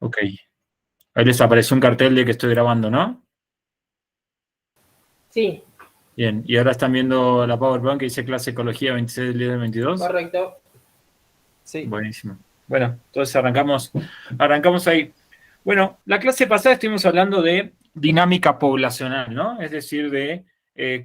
Ok. Ahí les apareció un cartel de que estoy grabando, ¿no? Sí. Bien. Y ahora están viendo la PowerPoint que dice clase Ecología 26 del líder 22. Correcto. Sí. Buenísimo. Bueno, entonces arrancamos ahí. Bueno, la clase pasada estuvimos hablando de dinámica poblacional, ¿no? Es decir, de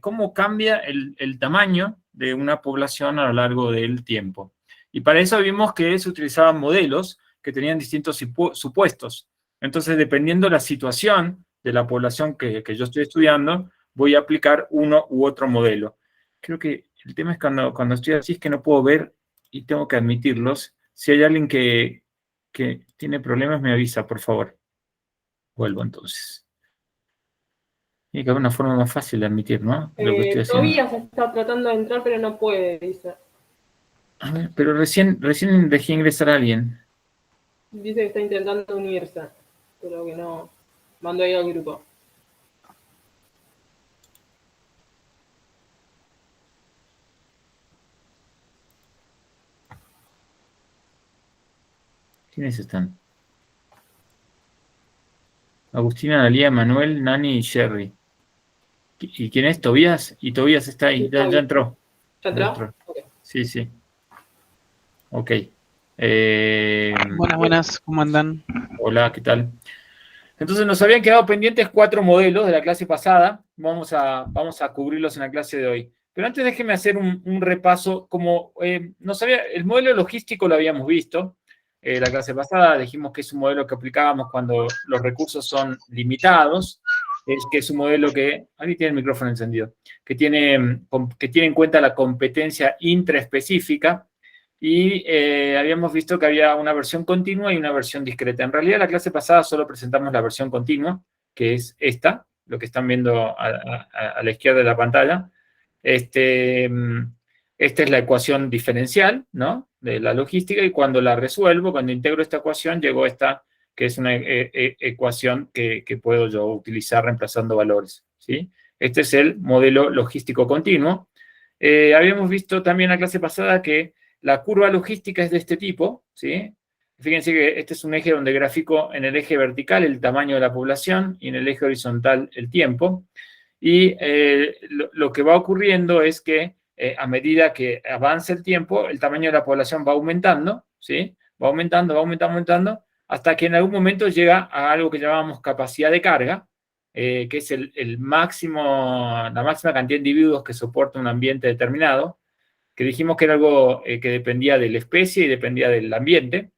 cómo cambia el tamaño de una población a lo largo del tiempo. Y para eso vimos que se utilizaban modelos que tenían distintos supuestos. Entonces, dependiendo de la situación de la población que yo estoy estudiando, voy a aplicar uno u otro modelo. Creo que el tema es cuando estoy así es que no puedo ver y tengo que admitirlos. Si hay alguien que tiene problemas, me avisa, por favor. Vuelvo entonces. Tiene que haber una forma más fácil de admitir, ¿no? Lo que estoy haciendo. Tobías está tratando de entrar, pero no puede, dice. A ver, pero recién dejé ingresar a alguien. Dice que está intentando unirse, pero que no. Mandó ahí al grupo. ¿Quiénes están? Agustina, Analía, Manuel, Nani y Sherry. ¿Y quién es? ¿Tobías? Y Tobías está ahí, ya entró. ¿Ya entró? Okay. Sí, sí. Ok. Buenas, ¿cómo andan? Hola, ¿qué tal? Entonces nos habían quedado pendientes 4 modelos de la clase pasada. Vamos a cubrirlos en la clase de hoy. Pero antes déjenme hacer un repaso. Como el modelo logístico lo habíamos visto la clase pasada. Dijimos que es un modelo que aplicábamos cuando los recursos son limitados. Es que es un modelo que, ahí tiene el micrófono encendido, que tiene en cuenta la competencia intraespecífica. Y habíamos visto que había una versión continua y una versión discreta. En realidad, la clase pasada solo presentamos la versión continua, que es esta, lo que están viendo a la izquierda de la pantalla. Esta es la ecuación diferencial, ¿no? De la logística, y cuando la resuelvo, cuando integro esta ecuación, llegó esta, que es una ecuación que puedo yo utilizar reemplazando valores, ¿sí? Este es el modelo logístico continuo. Habíamos visto también en la clase pasada que la curva logística es de este tipo, ¿sí? Fíjense que este es un eje donde grafico en el eje vertical el tamaño de la población y en el eje horizontal el tiempo. Y lo que va ocurriendo es que a medida que avanza el tiempo, el tamaño de la población va aumentando, ¿sí? Va aumentando, hasta que en algún momento llega a algo que llamamos capacidad de carga, que es la máxima cantidad de individuos que soporta un ambiente determinado, que dijimos que era algo que dependía de la especie y dependía del ambiente,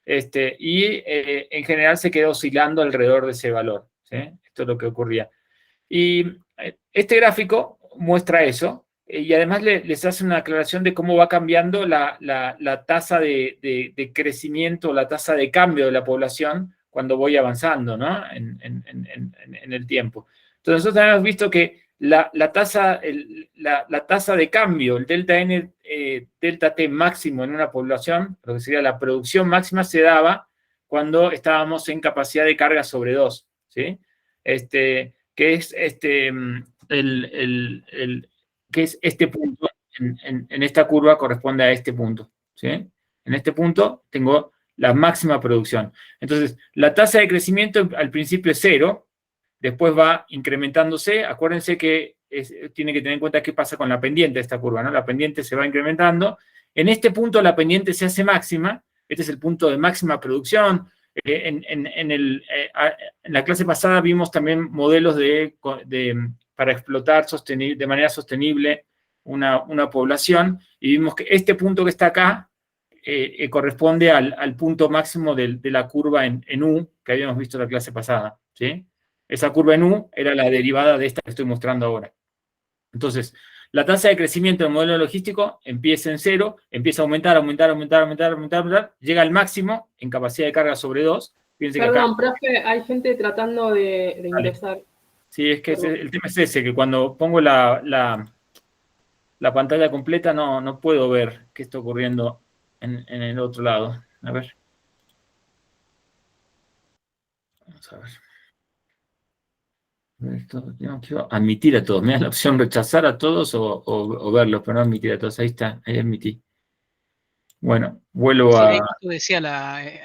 en general se quedó oscilando alrededor de ese valor, ¿sí? Esto es lo que ocurría. Y este gráfico muestra eso, y además les hace una aclaración de cómo va cambiando la tasa de crecimiento, la tasa de cambio de la población cuando voy avanzando, ¿no? en el tiempo. Entonces nosotros hemos visto que la tasa de cambio, el delta N, delta T máximo en una población, lo que sería la producción máxima, se daba cuando estábamos en capacidad de carga sobre 2, ¿sí? Que es este punto, en esta curva corresponde a este punto, ¿sí? En este punto tengo la máxima producción. Entonces, la tasa de crecimiento al principio es 0, después va incrementándose. Acuérdense que tiene que tener en cuenta qué pasa con la pendiente de esta curva, ¿no? La pendiente se va incrementando. En este punto la pendiente se hace máxima. Este es el punto de máxima producción. En la clase pasada vimos también modelos para explotar de manera sostenible una población, y vimos que este punto que está acá corresponde al punto máximo de la curva en U que habíamos visto en la clase pasada, ¿sí? Esa curva en U era la derivada de esta que estoy mostrando ahora. Entonces, la tasa de crecimiento del modelo logístico empieza en 0, empieza a aumentar, llega al máximo en capacidad de carga sobre 2. Fíjense que acá, profe, hay gente tratando de ingresar. Sí, es que el tema es ese, que cuando pongo la pantalla completa no puedo ver qué está ocurriendo en el otro lado. A ver. Vamos a ver. Quiero admitir a todos. Me da la opción rechazar a todos o verlos, pero no admitir a todos. Ahí está, ahí admití. Bueno, vuelvo Sí, a... ahí justo decía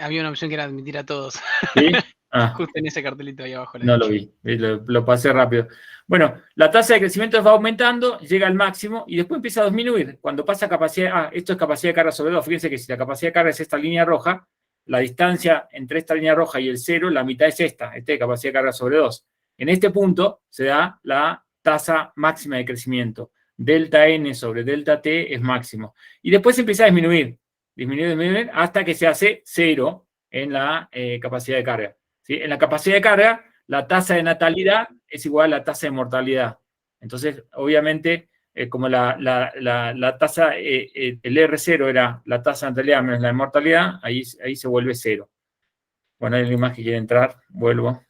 había una opción que era admitir a todos. ¿Sí? Ah, Justo en ese cartelito ahí abajo. no lo vi, lo pasé rápido. Bueno, la tasa de crecimiento va aumentando, llega al máximo y después empieza a disminuir. Cuando pasa capacidad, esto es capacidad de carga sobre 2. Fíjense que si la capacidad de carga es esta línea roja, la distancia entre esta línea roja y el 0, la mitad es esta de capacidad de carga sobre 2. En este punto se da la tasa máxima de crecimiento. Delta N sobre delta T es máximo. Y después empieza a disminuir, disminuir, hasta que se hace 0 en la capacidad de carga. ¿Sí? En la capacidad de carga, la tasa de natalidad es igual a la tasa de mortalidad. Entonces, obviamente, como la tasa, el R0 era la tasa de natalidad menos la de mortalidad, ahí se vuelve 0. Bueno, hay alguien más que quiere entrar, vuelvo.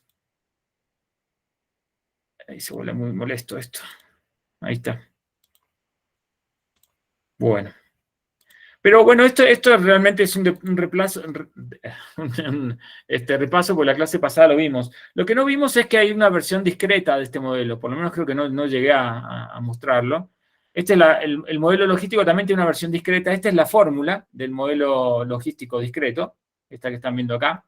Ahí se vuelve muy molesto esto. Ahí está. Bueno. Pero bueno, esto realmente es un repaso, porque la clase pasada lo vimos. Lo que no vimos es que hay una versión discreta de este modelo, por lo menos creo que no llegué a mostrarlo. Este es el modelo logístico, también tiene una versión discreta. Esta es la fórmula del modelo logístico discreto, esta que están viendo acá.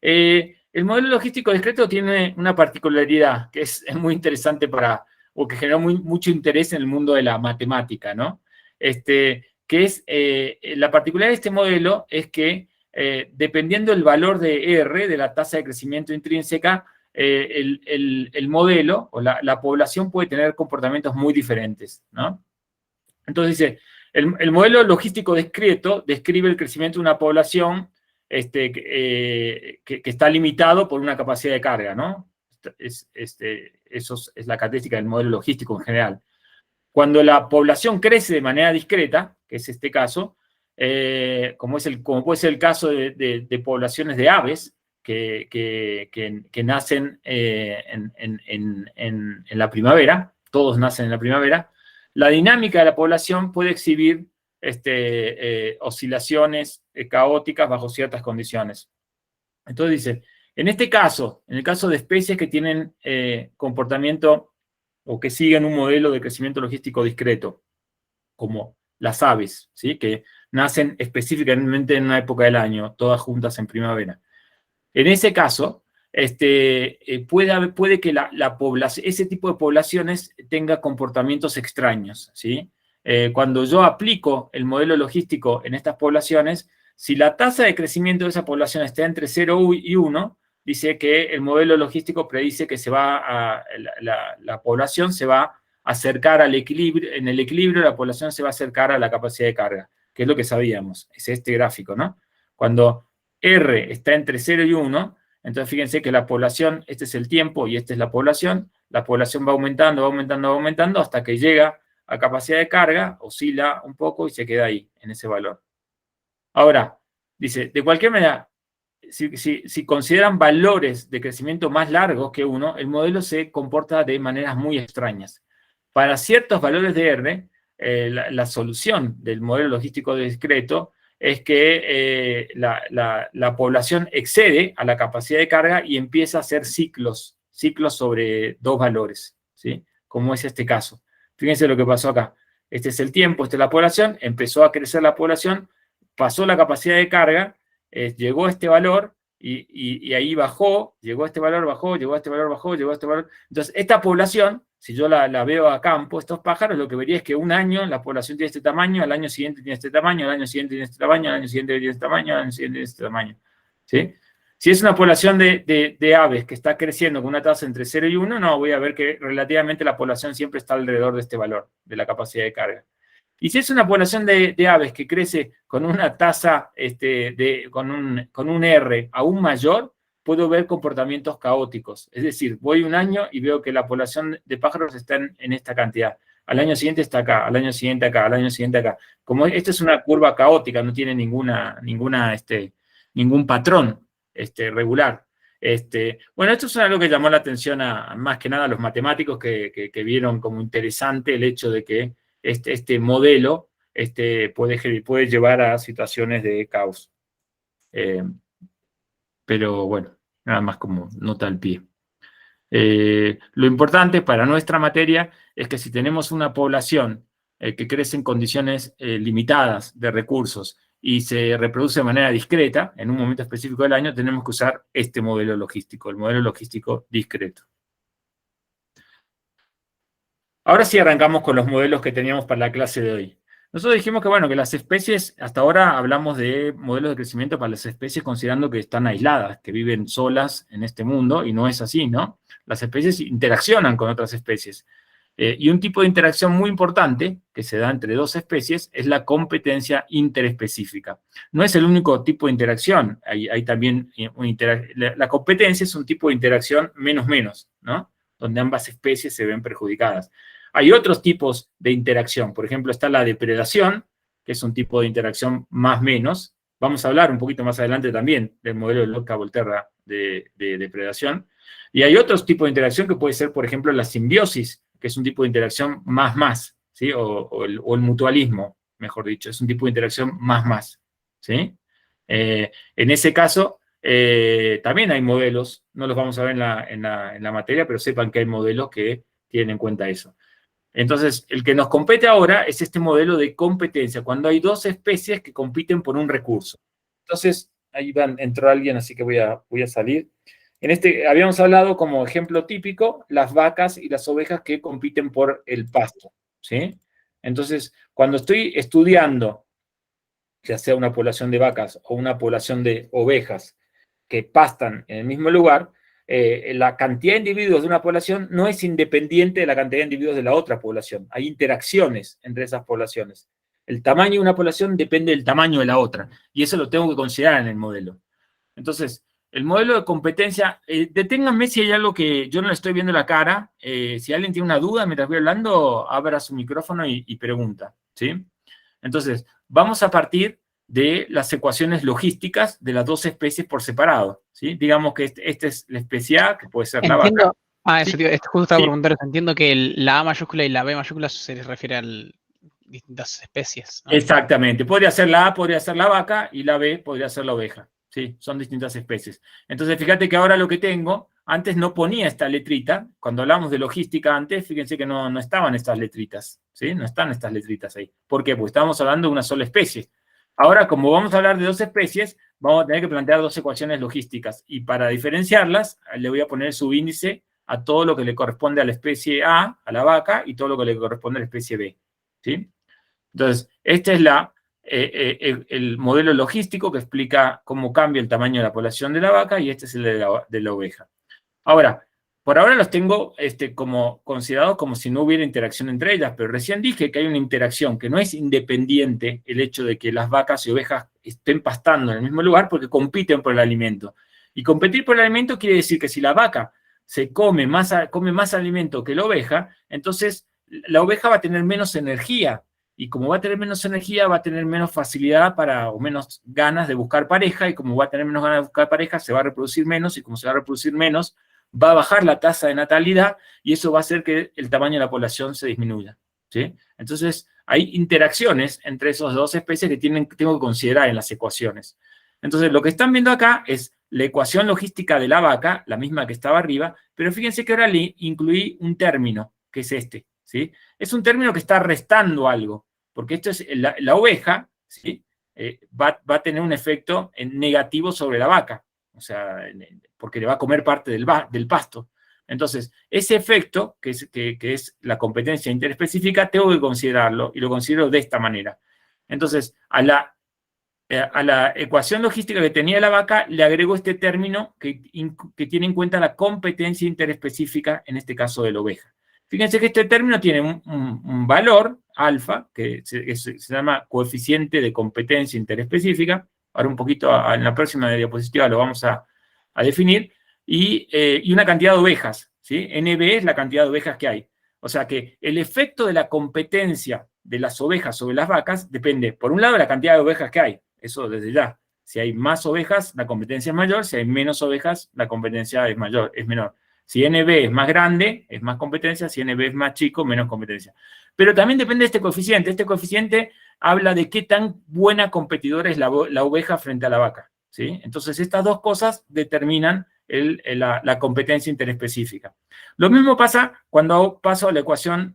El modelo logístico discreto tiene una particularidad que es muy interesante o que generó mucho interés en el mundo de la matemática, ¿no? Que es, la particularidad de este modelo es que dependiendo del valor de R, de la tasa de crecimiento intrínseca, el modelo o la población puede tener comportamientos muy diferentes, ¿no? Entonces dice, el modelo logístico discreto describe el crecimiento de una población que está limitado por una capacidad de carga, ¿no? Eso es la característica del modelo logístico en general. Cuando la población crece de manera discreta, que es este caso, como puede ser el caso de poblaciones de aves que nacen en la primavera, todos nacen en la primavera, la dinámica de la población puede exhibir oscilaciones caóticas bajo ciertas condiciones. Entonces dice, en este caso, en el caso de especies que tienen comportamiento o que siguen un modelo de crecimiento logístico discreto, como las aves, ¿sí? Que nacen específicamente en una época del año, todas juntas en primavera. En ese caso, puede que ese tipo de poblaciones tenga comportamientos extraños, ¿sí? Cuando yo aplico el modelo logístico en estas poblaciones, si la tasa de crecimiento de esa población está entre 0 y 1, dice que el modelo logístico predice que la población se va a acercar al equilibrio, en el equilibrio la población se va a acercar a la capacidad de carga, que es lo que sabíamos, es este gráfico, ¿no? Cuando R está entre 0 y 1, entonces fíjense que la población, este es el tiempo y esta es la población va aumentando, va aumentando, va aumentando, hasta que llega a capacidad de carga, oscila un poco y se queda ahí, en ese valor. Ahora, dice, de cualquier manera, si consideran valores de crecimiento más largos que 1, el modelo se comporta de maneras muy extrañas. Para ciertos valores de R, la solución del modelo logístico discreto es que la población excede a la capacidad de carga y empieza a hacer ciclos sobre dos valores, ¿sí? Como es este caso. Fíjense lo que pasó acá. Este es el tiempo, esta es la población, empezó a crecer la población, pasó la capacidad de carga, llegó a este valor y ahí bajó, llegó a este valor, bajó, llegó a este valor, bajó, llegó a este valor. Entonces, esta población, si yo la veo a campo, estos pájaros, lo que vería es que un año la población tiene este tamaño, al año siguiente tiene este tamaño, al año siguiente tiene este tamaño, al año siguiente tiene este tamaño, al año siguiente tiene este tamaño. ¿Sí? Si es una población de aves que está creciendo con una tasa entre 0 y 1, no, voy a ver que relativamente la población siempre está alrededor de este valor, de la capacidad de carga. Y si es una población de aves que crece con una tasa, con un R aún mayor, puedo ver comportamientos caóticos. Es decir, voy un año y veo que la población de pájaros está en esta cantidad. Al año siguiente está acá, al año siguiente acá, al año siguiente acá. Como esta es una curva caótica, no tiene ningún patrón regular. Bueno, esto es algo que llamó la atención más que nada a los matemáticos que vieron como interesante el hecho de que este modelo puede llevar a situaciones de caos. Pero bueno, nada más como nota al pie. Lo importante para nuestra materia es que si tenemos una población que crece en condiciones limitadas de recursos y se reproduce de manera discreta, en un momento específico del año, tenemos que usar este modelo logístico, el modelo logístico discreto. Ahora sí arrancamos con los modelos que teníamos para la clase de hoy. Nosotros dijimos que, bueno, que las especies, hasta ahora hablamos de modelos de crecimiento para las especies considerando que están aisladas, que viven solas en este mundo, y no es así, ¿no? Las especies interaccionan con otras especies. Y un tipo de interacción muy importante que se da entre dos especies es la competencia interespecífica. No es el único tipo de interacción, hay también la competencia es un tipo de interacción menos, ¿no? Donde ambas especies se ven perjudicadas. Hay otros tipos de interacción, por ejemplo está la depredación, que es un tipo de interacción más-menos. Vamos a hablar un poquito más adelante también del modelo de Lotka-Volterra de depredación. Y hay otros tipos de interacción que puede ser, por ejemplo, la simbiosis, que es un tipo de interacción más, ¿sí? O el mutualismo, mejor dicho, es un tipo de interacción más, ¿sí? En ese caso, también hay modelos, no los vamos a ver en la materia, pero sepan que hay modelos que tienen en cuenta eso. Entonces, el que nos compete ahora es este modelo de competencia, cuando hay dos especies que compiten por un recurso. Entonces, ahí entró alguien, así que voy a salir. Habíamos hablado como ejemplo típico las vacas y las ovejas que compiten por el pasto, ¿sí? Entonces, cuando estoy estudiando, ya sea una población de vacas o una población de ovejas que pastan en el mismo lugar, la cantidad de individuos de una población no es independiente de la cantidad de individuos de la otra población. Hay interacciones entre esas poblaciones. El tamaño de una población depende del tamaño de la otra, y eso lo tengo que considerar en el modelo. Entonces, el modelo de competencia, deténganme si hay algo que yo no le estoy viendo la cara. Si alguien tiene una duda mientras voy hablando, abra su micrófono y pregunta, ¿sí? Entonces, vamos a partir de las ecuaciones logísticas de las dos especies por separado, ¿sí? Digamos que esta es la especie A, que puede ser la vaca. Eso, ¿sí? tío, esto justo estaba Sí. preguntando. Entiendo que la A mayúscula y la B mayúscula se refiere a distintas especies, ¿no? Exactamente. Podría ser la A, podría ser la vaca, y la B podría ser la oveja. Sí, son distintas especies. Entonces, fíjate que ahora lo que tengo, antes no ponía esta letrita. Cuando hablamos de logística antes, fíjense que no estaban estas letritas, ¿sí? No están estas letritas ahí. ¿Por qué? Porque estábamos hablando de una sola especie. Ahora, como vamos a hablar de dos especies, vamos a tener que plantear dos ecuaciones logísticas. Y para diferenciarlas, le voy a poner subíndice a todo lo que le corresponde a la especie A, a la vaca, y todo lo que le corresponde a la especie B, ¿sí? Entonces, este es el modelo logístico que explica cómo cambia el tamaño de la población de la vaca, y este es el de la oveja. Ahora, por ahora los tengo como considerados como si no hubiera interacción entre ellas, pero recién dije que hay una interacción, que no es independiente el hecho de que las vacas y ovejas estén pastando en el mismo lugar porque compiten por el alimento. Y competir por el alimento quiere decir que si la vaca come más alimento que la oveja, entonces la oveja va a tener menos energía. Y como va a tener menos energía, va a tener menos facilidad o menos ganas de buscar pareja, y como va a tener menos ganas de buscar pareja, se va a reproducir menos, y como se va a reproducir menos, va a bajar la tasa de natalidad, y eso va a hacer que el tamaño de la población se disminuya, ¿sí? Entonces, hay interacciones entre esas dos especies que tengo que considerar en las ecuaciones. Entonces, lo que están viendo acá es la ecuación logística de la vaca, la misma que estaba arriba, pero fíjense que ahora le incluí un término, que es este, ¿sí? Es un término que está restando algo, porque esto es la oveja, ¿sí? Va a tener un efecto negativo sobre la vaca, o sea, porque le va a comer parte del pasto. Entonces, ese efecto, que es la competencia interespecífica, tengo que considerarlo, y lo considero de esta manera. Entonces, a la ecuación logística que tenía la vaca, le agrego este término que tiene en cuenta la competencia interespecífica, en este caso de la oveja. Fíjense que este término tiene un valor, alfa, que se llama coeficiente de competencia interespecífica. Ahora un poquito en la próxima diapositiva lo vamos a definir. Y una cantidad de ovejas, ¿sí? NB es la cantidad de ovejas que hay. O sea que el efecto de la competencia de las ovejas sobre las vacas depende, por un lado, de la cantidad de ovejas que hay. Eso desde ya. Si hay más ovejas, la competencia es mayor. Si hay menos ovejas, la competencia es menor. Si NB es más grande, es más competencia. Si NB es más chico, menos competencia. Pero también depende de este coeficiente. Este coeficiente habla de qué tan buena competidora es la oveja frente a la vaca, ¿sí? Entonces, estas dos cosas determinan la competencia interespecífica. Lo mismo pasa cuando paso a la ecuación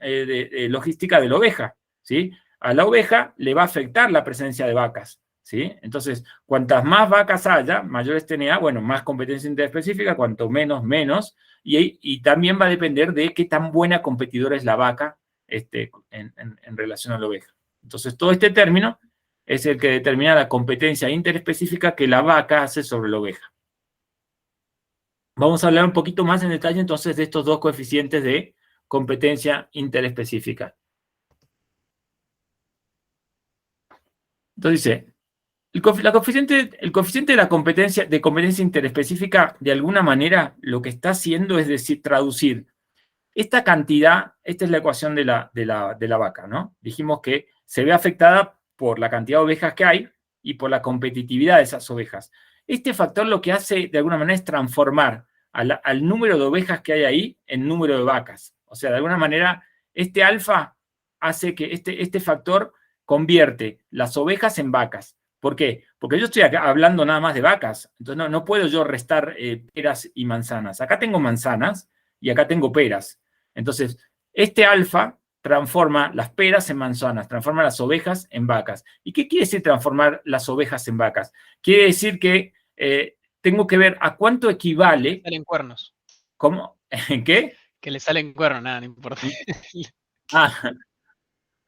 logística de la oveja, ¿sí? A la oveja le va a afectar la presencia de vacas. ¿sí? Entonces, cuantas más vacas haya, mayores TNA, bueno, más competencia interespecífica, cuanto menos, menos. Y también va a depender de qué tan buena competidora es la vaca en relación a la oveja. Entonces, todo este término es el que determina la competencia interespecífica que la vaca hace sobre la oveja. Vamos a hablar un poquito más en detalle entonces de estos dos coeficientes de competencia interespecífica. Entonces dice, el coeficiente de la competencia interespecífica, de alguna manera, lo que está haciendo es decir, traducir esta cantidad, esta es la ecuación de la vaca, ¿no? Dijimos que se ve afectada por la cantidad de ovejas que hay y por la competitividad de esas ovejas. Este factor lo que hace, de alguna manera, es transformar al número de ovejas que hay ahí en número de vacas. O sea, de alguna manera, este alfa hace que este factor convierte las ovejas en vacas. ¿Por qué? Porque yo estoy acá hablando nada más de vacas. Entonces no puedo yo restar peras y manzanas. Acá tengo manzanas y acá tengo peras. Entonces, este alfa transforma las peras en manzanas, transforma las ovejas en vacas. ¿Y qué quiere decir transformar las ovejas en vacas? Quiere decir que tengo que ver a cuánto equivale. Salen cuernos. ¿Cómo? ¿En qué? Que le salen cuernos, nada, no importa.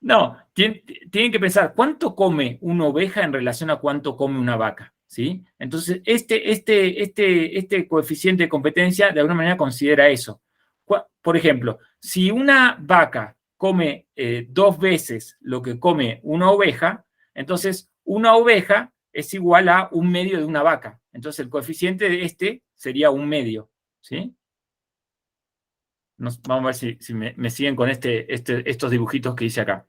No, tienen que pensar cuánto come una oveja en relación a cuánto come una vaca, ¿sí? Entonces, este coeficiente de competencia de alguna manera considera eso. Por ejemplo, si una vaca come 2 veces lo que come una oveja, entonces una oveja es igual a 1/2 de una vaca. Entonces, el coeficiente de sería 1/2, ¿sí? Vamos a ver si me siguen con estos dibujitos que hice acá.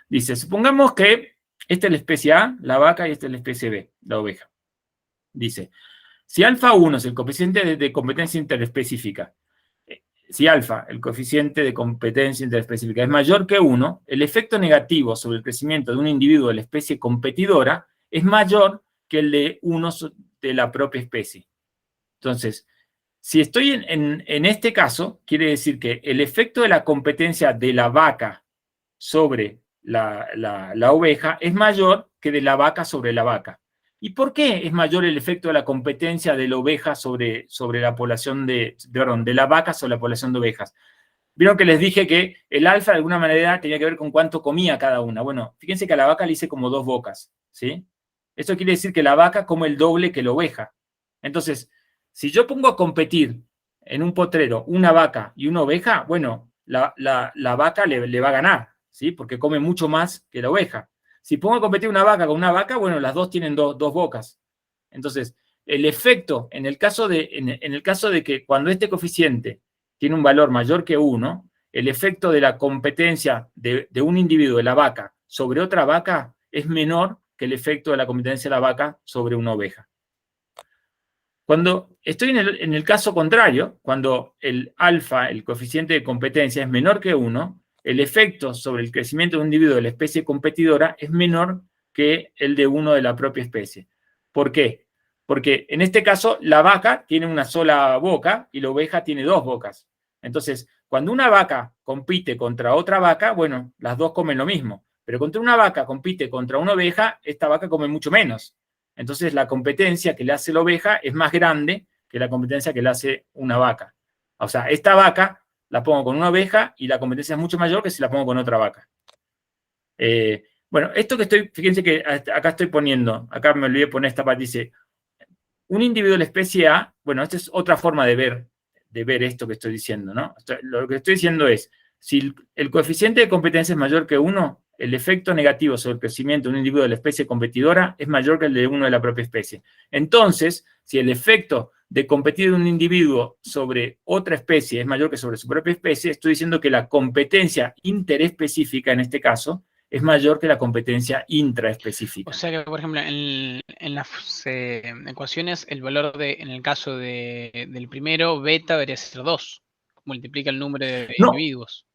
Dice, supongamos que esta es la especie A, la vaca, y esta es la especie B, la oveja. Dice, si alfa 1 es el coeficiente de competencia interespecífica, si alfa, el coeficiente de competencia interespecífica, es mayor que 1, el efecto negativo sobre el crecimiento de un individuo de la especie competidora es mayor que el de 1 de la propia especie. Entonces, si estoy en este caso, quiere decir que el efecto de la competencia de la vaca sobre la oveja es mayor que de la vaca sobre la vaca. ¿Y por qué es mayor el efecto de la competencia de la oveja sobre la población de la vaca sobre la población de ovejas? Vieron que les dije que el alfa de alguna manera tenía que ver con cuánto comía cada una. Bueno, fíjense que a la vaca le hice como 2 bocas, ¿sí? Eso quiere decir que la vaca come el doble que la oveja. Entonces, si yo pongo a competir en un potrero una vaca y una oveja, bueno, la vaca le va a ganar, ¿sí? Porque come mucho más que la oveja. Si pongo a competir una vaca con una vaca, bueno, las dos tienen dos bocas. Entonces, el efecto, en el caso de que cuando este coeficiente tiene un valor mayor que 1, el efecto de la competencia de un individuo de la vaca sobre otra vaca es menor que el efecto de la competencia de la vaca sobre una oveja. Cuando estoy en el caso contrario, cuando el alfa, el coeficiente de competencia, es menor que 1, el efecto sobre el crecimiento de un individuo de la especie competidora es menor que el de uno de la propia especie. ¿Por qué? Porque en este caso la vaca tiene una sola boca y la oveja tiene 2 bocas. Entonces, cuando una vaca compite contra otra vaca, bueno, las dos comen lo mismo. Pero cuando una vaca compite contra una oveja, esta vaca come mucho menos. Entonces, la competencia que le hace la oveja es más grande que la competencia que le hace una vaca. O sea, esta vaca la pongo con una oveja y la competencia es mucho mayor que si la pongo con otra vaca. Bueno, esto que fíjense que acá estoy poniendo, acá me olvidé poner esta parte, dice, un individuo de la especie A, bueno, esta es otra forma de ver esto que estoy diciendo, ¿no? Lo que estoy diciendo es, si el coeficiente de competencia es mayor que 1, el efecto negativo sobre el crecimiento de un individuo de la especie competidora es mayor que el de uno de la propia especie. Entonces, si el efecto de competir de un individuo sobre otra especie es mayor que sobre su propia especie, estoy diciendo que la competencia interespecífica en este caso es mayor que la competencia intraespecífica. O sea que, por ejemplo, en las ecuaciones, el valor en el caso del primero, beta, debería ser 2. Multiplica el número de individuos.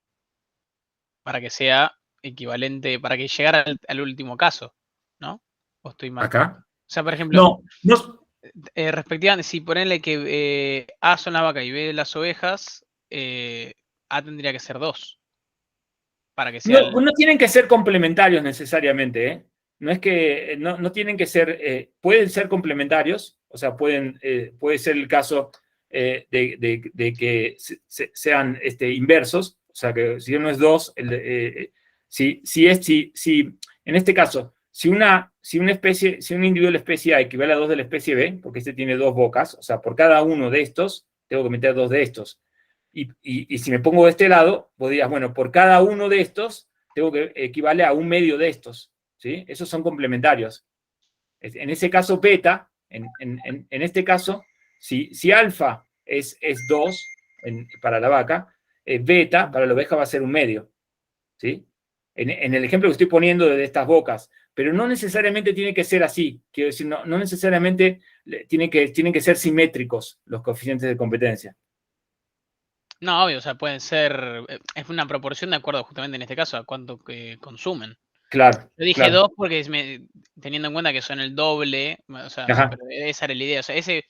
Para que sea equivalente, para que llegara al último caso, ¿no? ¿O estoy mal? ¿Acá? O sea, por ejemplo, no. Respectivamente, si ponerle que A son la vaca y B las ovejas, A tendría que ser 2. Para que sea No tienen que ser complementarios necesariamente, ¿eh? no tienen que ser, pueden ser complementarios, o sea, puede ser el caso de que sean inversos, o sea, que si uno es 2, en este caso, si un individuo de la especie A equivale a 2 de la especie B, porque este tiene 2 bocas, o sea, por cada uno de estos, tengo que meter 2 de estos. Y si me pongo de este lado, vos dirías, bueno, por cada uno de estos, tengo que equivale a un medio de estos, ¿sí? Esos son complementarios. En ese caso, beta, en este caso, si alfa es 2 para la vaca, beta para la oveja va a ser un medio, ¿sí? En el ejemplo que estoy poniendo de estas bocas, pero no necesariamente tiene que ser así, quiero decir, no necesariamente tienen que ser simétricos los coeficientes de competencia. No, obvio, o sea, pueden ser, es una proporción de acuerdo justamente en este caso a cuánto que consumen. Claro. Yo dije claro. 2 porque teniendo en cuenta que son el doble, o sea, Ajá. pero esa era la idea. O sea, ese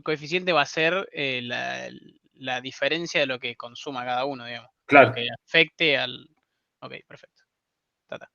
coeficiente va a ser la diferencia de lo que consuma cada uno, digamos. Claro. Lo que afecte al. Ok, perfecto. Tata.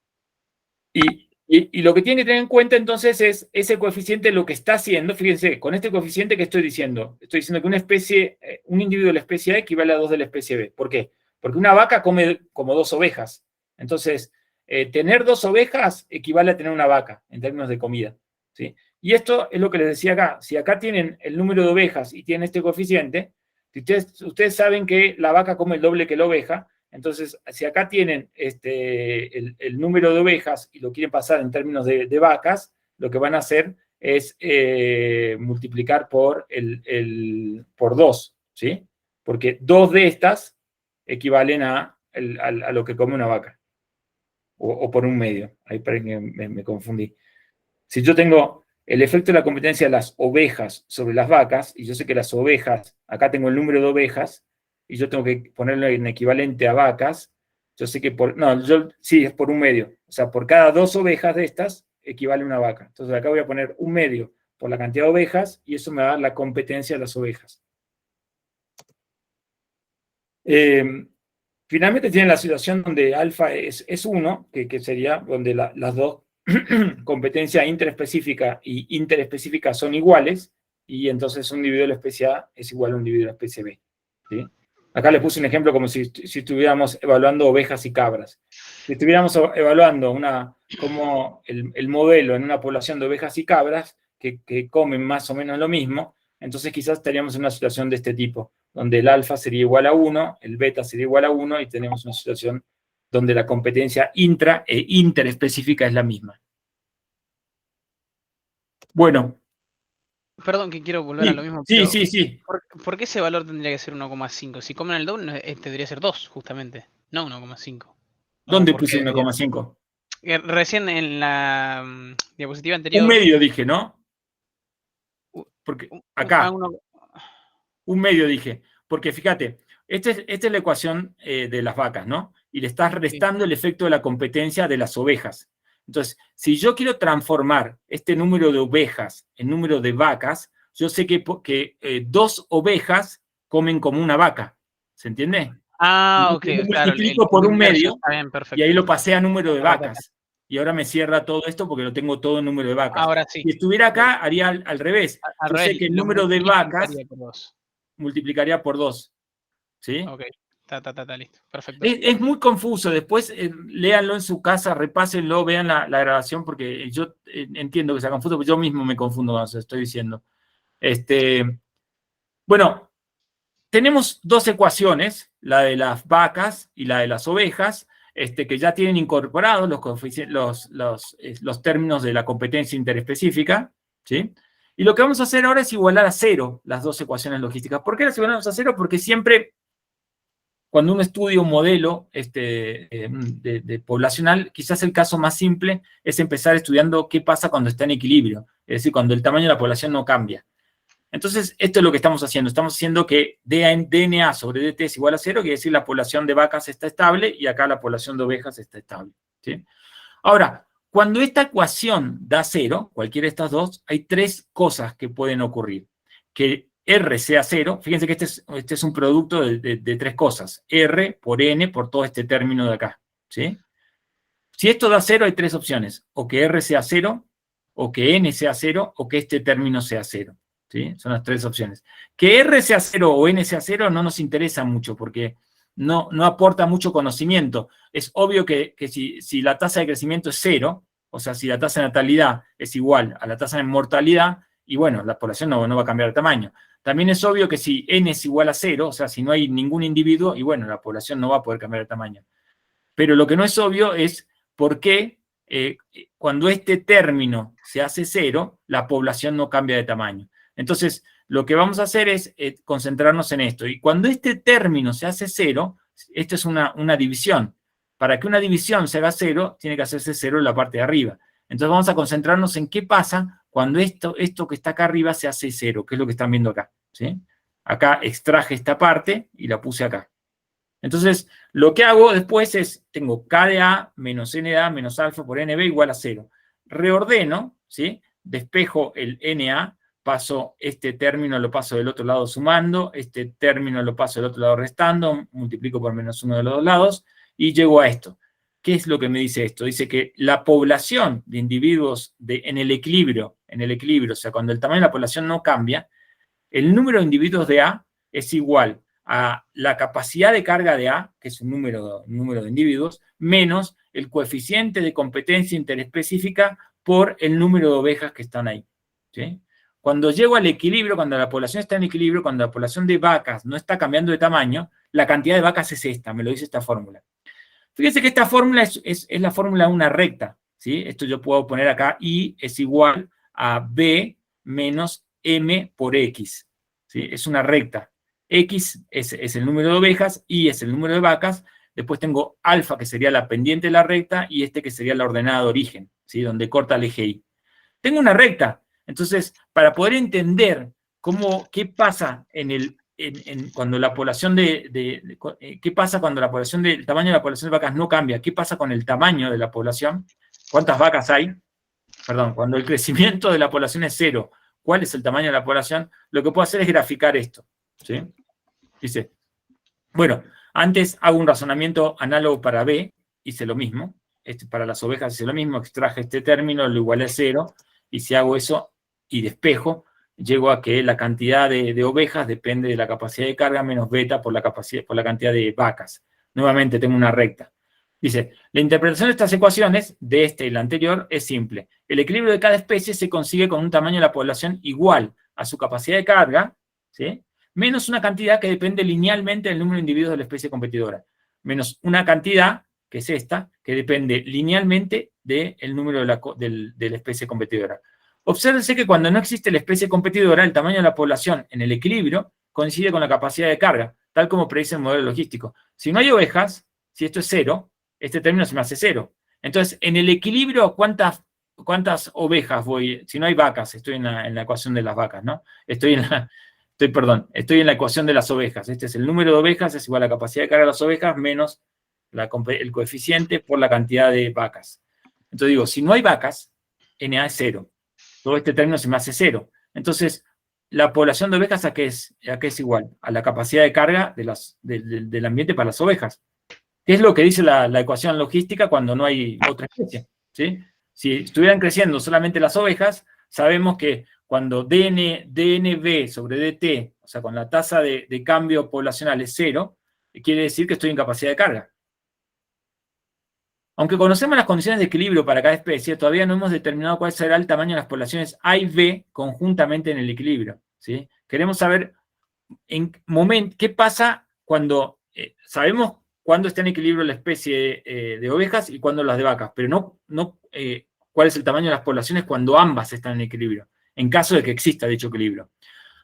Y lo que tienen que tener en cuenta entonces es ese coeficiente, lo que está haciendo. Fíjense, con este coeficiente que estoy diciendo que un individuo de la especie A equivale a 2 de la especie B. ¿Por qué? Porque una vaca come como 2 ovejas. Entonces, tener 2 ovejas equivale a tener una vaca en términos de comida, ¿sí? Y esto es lo que les decía acá. Si acá tienen el número de ovejas y tienen este coeficiente, ustedes saben que la vaca come el doble que la oveja. Entonces, si acá tienen el número de ovejas y lo quieren pasar en términos de vacas, lo que van a hacer es multiplicar por 2, ¿sí? Porque 2 de estas equivalen a lo que come una vaca. O por un medio. Ahí me confundí. Si yo tengo el efecto de la competencia de las ovejas sobre las vacas, y yo sé que las ovejas, acá tengo el número de ovejas, y yo tengo que ponerlo en equivalente a vacas, yo sé que sí, es por un medio. O sea, por cada 2 ovejas de estas, equivale una vaca. Entonces acá voy a poner un medio por la cantidad de ovejas, y eso me va a dar la competencia de las ovejas. Finalmente tienen la situación donde alfa es 1, que sería donde las dos competencia interespecífica y interespecífica son iguales, y entonces un individuo de la especie A es igual a un individuo de la especie B, ¿sí? Acá les puse un ejemplo como si estuviéramos evaluando ovejas y cabras. Si estuviéramos evaluando como el modelo en una población de ovejas y cabras que comen más o menos lo mismo, entonces quizás estaríamos en una situación de este tipo, donde el alfa sería igual a 1, el beta sería igual a 1, y tenemos una situación donde la competencia intra e interespecífica es la misma. Bueno. Perdón que quiero volver a lo mismo. Sí, pero sí. ¿Por qué ese valor tendría que ser 1,5? Si comen el doble, debería ser 2, justamente. No 1,5. ¿Dónde puse 1,5? Recién en la diapositiva anterior. Un medio dije, ¿no? Porque acá. Un medio dije. Porque fíjate, esta es la ecuación de las vacas, ¿no? Y le estás restando el efecto de la competencia de las ovejas. Entonces, si yo quiero transformar este número de ovejas en número de vacas, yo sé que 2 ovejas comen como una vaca. ¿Se entiende? Ok, lo claro. multiplico por un medio, bien, y ahí lo pasé a número de vacas. Y ahora me cierra todo esto porque lo tengo todo en número de vacas. Ahora sí. Si estuviera acá, haría al revés. Yo sé que el número de vacas multiplicaría por 2. ¿Sí? Ok, listo. Perfecto. Es muy confuso. Después léanlo en su casa, repásenlo, vean la grabación, porque yo entiendo que sea confuso, pero yo mismo me confundo cuando se estoy diciendo. Bueno, tenemos 2 ecuaciones, la de las vacas y la de las ovejas, que ya tienen incorporados los términos de la competencia interespecífica, ¿sí? Y lo que vamos a hacer ahora es igualar a 0 las 2 ecuaciones logísticas. ¿Por qué las igualamos a 0? Porque siempre, cuando uno estudia un modelo de poblacional, quizás el caso más simple es empezar estudiando qué pasa cuando está en equilibrio, es decir, cuando el tamaño de la población no cambia. Entonces, esto es lo que estamos haciendo. Estamos haciendo que DNA sobre DT es igual a 0, quiere decir la población de vacas está estable, y acá la población de ovejas está estable, ¿sí? Ahora, cuando esta ecuación da 0, cualquiera de estas dos, hay 3 cosas que pueden ocurrir. Que R sea 0, fíjense que este es un producto de 3 cosas. R por N por todo este término de acá, ¿sí? Si esto da 0, hay tres opciones. O que R sea 0, o que N sea 0, o que este término sea 0. ¿Sí? Son las tres opciones. Que R sea 0 o N sea 0 no nos interesa mucho, porque no aporta mucho conocimiento. Es obvio que si la tasa de crecimiento es 0, o sea, si la tasa de natalidad es igual a la tasa de mortalidad, y bueno, la población no va a cambiar de tamaño. También es obvio que si N es igual a 0, o sea, si no hay ningún individuo, y bueno, la población no va a poder cambiar de tamaño. Pero lo que no es obvio es por qué cuando este término se hace 0, la población no cambia de tamaño. Entonces, lo que vamos a hacer es concentrarnos en esto. Y cuando este término se hace 0, esto es una división. Para que una división se haga 0, tiene que hacerse 0 en la parte de arriba. Entonces vamos a concentrarnos en qué pasa cuando esto que está acá arriba se hace 0, que es lo que están viendo acá. ¿Sí? Acá extraje esta parte y la puse acá. Entonces, lo que hago después es, tengo K de A menos N de A menos alfa por NB igual a 0. Reordeno, ¿sí? Despejo el NA, paso este término, lo paso del otro lado sumando, este término lo paso del otro lado restando, multiplico por menos uno de los dos lados, y llego a esto. ¿Qué es lo que me dice esto? Dice que la población de individuos en el equilibrio, o sea, cuando el tamaño de la población no cambia, el número de individuos de A es igual a la capacidad de carga de A, que es un número de individuos, menos el coeficiente de competencia interespecífica por el número de ovejas que están ahí. ¿Sí? Cuando llego al equilibrio, cuando la población está en equilibrio, cuando la población de vacas no está cambiando de tamaño, la cantidad de vacas es esta, me lo dice esta fórmula. Fíjense que esta fórmula es la fórmula de una recta. ¿Sí? Esto yo puedo poner acá, I es igual a B menos M por X. ¿Sí? Es una recta. X es el número de ovejas, Y es el número de vacas, después tengo alfa, que sería la pendiente de la recta, y este que sería la ordenada de origen, ¿sí? Donde corta el eje Y. Tengo una recta, entonces, para poder entender qué pasa cuando la población qué pasa cuando el tamaño de la población de vacas no cambia, qué pasa con el tamaño de la población, cuántas vacas hay, perdón, cuando el crecimiento de la población es 0, cuál es el tamaño de la población, lo que puedo hacer es graficar esto. ¿Sí? Dice, bueno, antes hago un razonamiento análogo para B, hice lo mismo, para las ovejas hice lo mismo, extraje este término, lo igualé a 0, y si hago eso y despejo, llego a que la cantidad de ovejas depende de la capacidad de carga menos beta por la cantidad de vacas. Nuevamente tengo una recta. Dice, la interpretación de estas ecuaciones, de esta y la anterior, es simple. El equilibrio de cada especie se consigue con un tamaño de la población igual a su capacidad de carga, ¿sí? Menos una cantidad que depende linealmente del número de individuos de la especie competidora, menos una cantidad, que es esta, que depende linealmente del número de la especie competidora. Obsérvense que cuando no existe la especie competidora, el tamaño de la población en el equilibrio coincide con la capacidad de carga, tal como predice el modelo logístico. Si no hay ovejas, si esto es 0, este término se me hace 0. Entonces, en el equilibrio, ¿cuántas ovejas voy? Si no hay vacas, estoy en la ecuación de las vacas, ¿no? Estoy en la ecuación de las ovejas. Este es el número de ovejas, es igual a la capacidad de carga de las ovejas menos el coeficiente por la cantidad de vacas. Entonces digo, si no hay vacas, NA es 0. Todo este término se me hace 0. Entonces, la población de ovejas, ¿a qué es igual? A la capacidad de carga del ambiente para las ovejas. ¿Qué es lo que dice la ecuación logística cuando no hay otra especie? ¿Sí? Si estuvieran creciendo solamente las ovejas, sabemos que cuando dNB sobre dt, o sea, con la tasa de cambio poblacional es 0, quiere decir que estoy en capacidad de carga. Aunque conocemos las condiciones de equilibrio para cada especie, todavía no hemos determinado cuál será el tamaño de las poblaciones A y B conjuntamente en el equilibrio. ¿Sí? Queremos saber qué pasa cuando sabemos cuándo está en equilibrio la especie de ovejas y cuándo las de vacas, pero no cuál es el tamaño de las poblaciones cuando ambas están en equilibrio, en caso de que exista dicho equilibrio.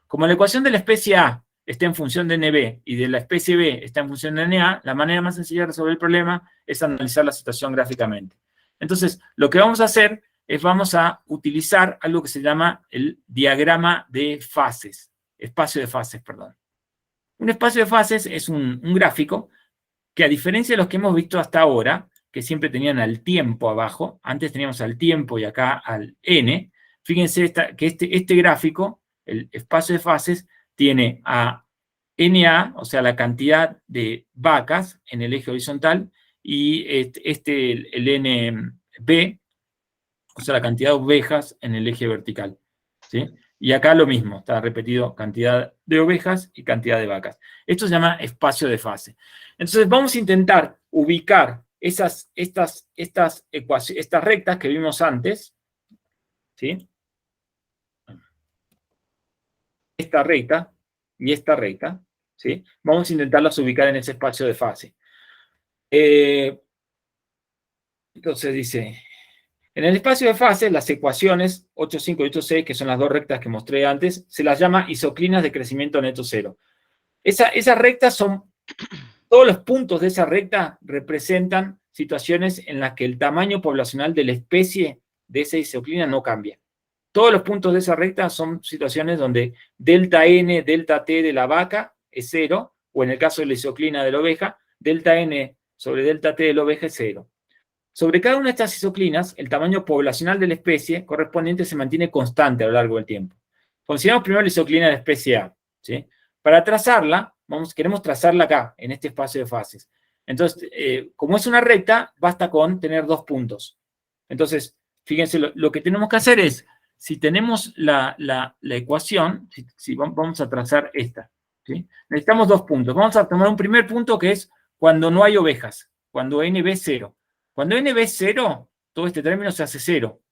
Como la ecuación de la especie A está en función de NB y de la especie B está en función de NA, la manera más sencilla de resolver el problema es analizar la situación gráficamente. Entonces, lo que vamos a hacer es vamos a utilizar algo que se llama el diagrama de fases, espacio de fases, perdón. Un espacio de fases es un gráfico que, a diferencia de los que hemos visto hasta ahora, que siempre tenían al tiempo abajo, antes teníamos al tiempo y acá al n, fíjense que este gráfico, el espacio de fases, tiene a NA, o sea, la cantidad de vacas en el eje horizontal, y el NB, o sea, la cantidad de ovejas en el eje vertical, ¿sí? Y acá lo mismo, está repetido cantidad de ovejas y cantidad de vacas. Esto se llama espacio de fase. Entonces vamos a intentar ubicar estas rectas que vimos antes, ¿sí? Esta recta y esta recta, ¿sí? Vamos a intentarlas ubicar en ese espacio de fase. Entonces dice, en el espacio de fase, las ecuaciones 8,5 y 8,6, que son las dos rectas que mostré antes, se las llama isoclinas de crecimiento neto cero. Esas rectas son, todos los puntos de esa recta representan situaciones en las que el tamaño poblacional de la especie de esa isoclina no cambia. Todos los puntos de esa recta son situaciones donde delta N, delta T de la vaca es 0, o en el caso de la isoclina de la oveja, delta N sobre delta T de la oveja es 0. Sobre cada una de estas isoclinas, el tamaño poblacional de la especie correspondiente se mantiene constante a lo largo del tiempo. Consideramos primero la isoclina de la especie A, ¿sí? Para trazarla, queremos trazarla acá, en este espacio de fases. Entonces, como es una recta, basta con tener 2 puntos. Entonces, fíjense, lo que tenemos que hacer es, si tenemos la ecuación, vamos a trazar esta, ¿sí? Necesitamos 2 puntos. Vamos a tomar un primer punto que es cuando no hay ovejas, cuando NB es 0. Cuando NB es 0, todo este término se hace 0.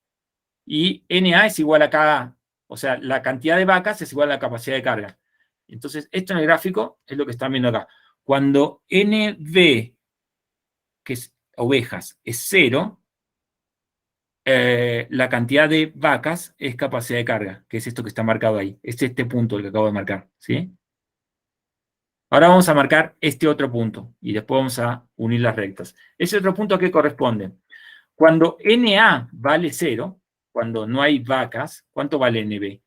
Y NA es igual a KA. O sea, la cantidad de vacas es igual a la capacidad de carga. Entonces, esto en el gráfico es lo que están viendo acá. Cuando NB, que es ovejas, es 0, la cantidad de vacas es capacidad de carga, que es esto que está marcado ahí. Es este punto el que acabo de marcar, ¿sí? Ahora vamos a marcar este otro punto y después vamos a unir las rectas. Ese otro punto a qué corresponde. Cuando NA vale 0, cuando no hay vacas, ¿cuánto vale NB?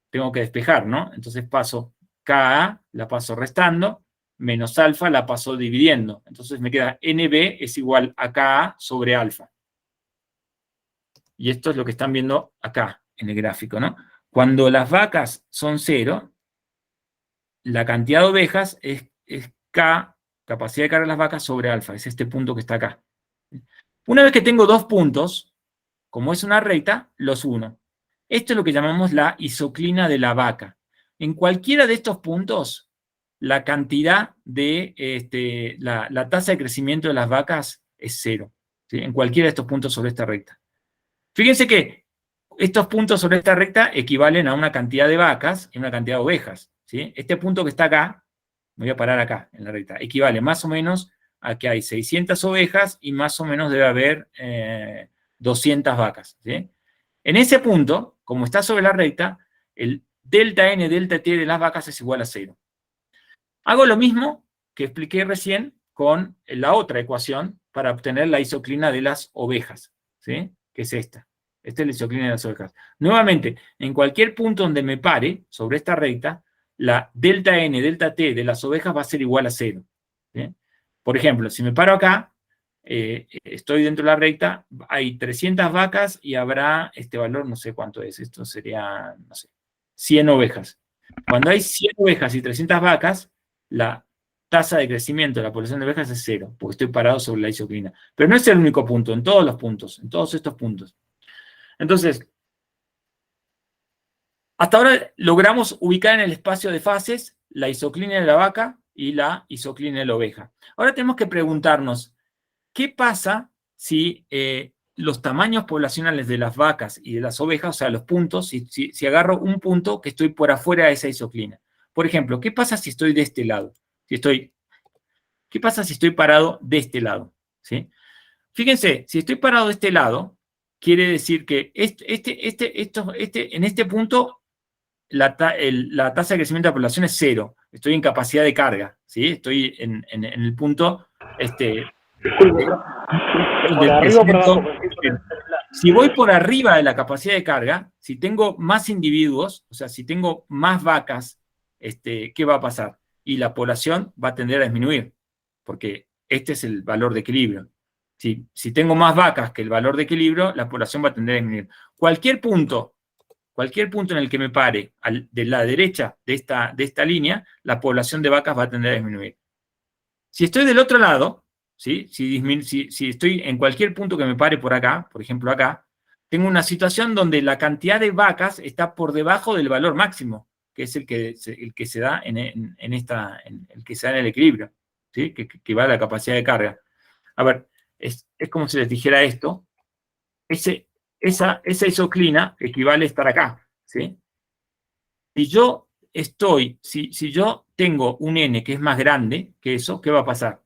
Tengo que despejar, ¿no? Entonces paso KA, la paso restando, menos alfa la paso dividiendo. Entonces me queda NB es igual a KA sobre alfa. Y esto es lo que están viendo acá en el gráfico, ¿no? Cuando las vacas son 0, la cantidad de ovejas es K, capacidad de carga de las vacas, sobre alfa. Es este punto que está acá. Una vez que tengo 2 puntos, como es una recta, los uno. Esto es lo que llamamos la isoclina de la vaca. En cualquiera de estos puntos, la cantidad de la tasa de crecimiento de las vacas es 0. ¿Sí? En cualquiera de estos puntos sobre esta recta. Fíjense que estos puntos sobre esta recta equivalen a una cantidad de vacas y una cantidad de ovejas, ¿sí? Este punto que está acá, me voy a parar acá en la recta, equivale más o menos a que hay 600 ovejas y más o menos debe haber 200 vacas, ¿sí? En ese punto, como está sobre la recta, el delta N, delta T de las vacas es igual a 0. Hago lo mismo que expliqué recién con la otra ecuación para obtener la isoclina de las ovejas, ¿sí? Que es esta. Esta es la isoclina de las ovejas. Nuevamente, en cualquier punto donde me pare sobre esta recta, la delta N, delta T de las ovejas va a ser igual a 0. ¿Sí? Por ejemplo, si me paro acá, estoy dentro de la recta, hay 300 vacas y habrá este valor, no sé cuánto es, esto sería, no sé, 100 ovejas. Cuando hay 100 ovejas y 300 vacas, la tasa de crecimiento de la población de ovejas es 0, porque estoy parado sobre la isoclina. Pero no es el único punto, en todos los puntos, en todos estos puntos. Entonces, hasta ahora logramos ubicar en el espacio de fases la isoclina de la vaca y la isoclina de la oveja. Ahora tenemos que preguntarnos, ¿qué pasa si los tamaños poblacionales de las vacas y de las ovejas, o sea, los puntos, si agarro un punto que estoy por afuera de esa isoclina? Por ejemplo, ¿qué pasa si estoy de este lado? ¿Qué pasa si estoy parado de este lado? ¿Sí? Fíjense, si estoy parado de este lado, quiere decir que en este punto la tasa de crecimiento de la población es 0. Estoy en capacidad de carga, ¿sí? Estoy en el punto si voy por arriba de la capacidad de carga, si tengo más individuos, o sea, si tengo más vacas, ¿qué va a pasar? Y la población va a tender a disminuir, porque este es el valor de equilibrio. Si tengo más vacas que el valor de equilibrio, la población va a tender a disminuir. Cualquier punto en el que me pare de la derecha de esta línea, la población de vacas va a tender a disminuir. Si estoy del otro lado, ¿sí? Si estoy en cualquier punto que me pare por acá, por ejemplo acá, tengo una situación donde la cantidad de vacas está por debajo del valor máximo, que es el que se da el que se da en el equilibrio, ¿sí? Que va a la capacidad de carga. A ver, es como si les dijera esto. Esa isoclina equivale a estar acá, ¿sí? Si yo tengo un n que es más grande que eso, ¿qué va a pasar?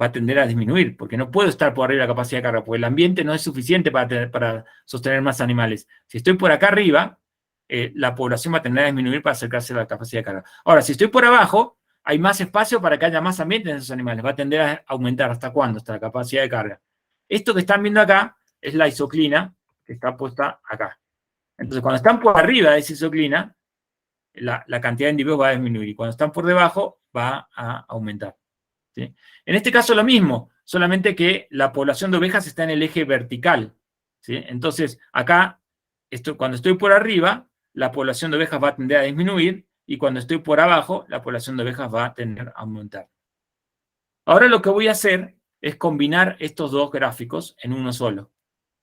Va a tender a disminuir, porque no puedo estar por arriba de la capacidad de carga, porque el ambiente no es suficiente para sostener más animales. Si estoy por acá arriba, la población va a tender a disminuir para acercarse a la capacidad de carga. Ahora, si estoy por abajo, hay más espacio para que haya más ambiente en esos animales. Va a tender a aumentar. ¿Hasta cuándo? Hasta la capacidad de carga. Esto que están viendo acá es la isoclina que está puesta acá. Entonces, cuando están por arriba de esa isoclina, la cantidad de individuos va a disminuir y cuando están por debajo va a aumentar, ¿sí? En este caso lo mismo, solamente que la población de ovejas está en el eje vertical, ¿sí? Entonces acá, cuando estoy por arriba, la población de ovejas va a tender a disminuir y cuando estoy por abajo, la población de ovejas va a tender a aumentar. Ahora lo que voy a hacer es combinar estos dos gráficos en uno solo,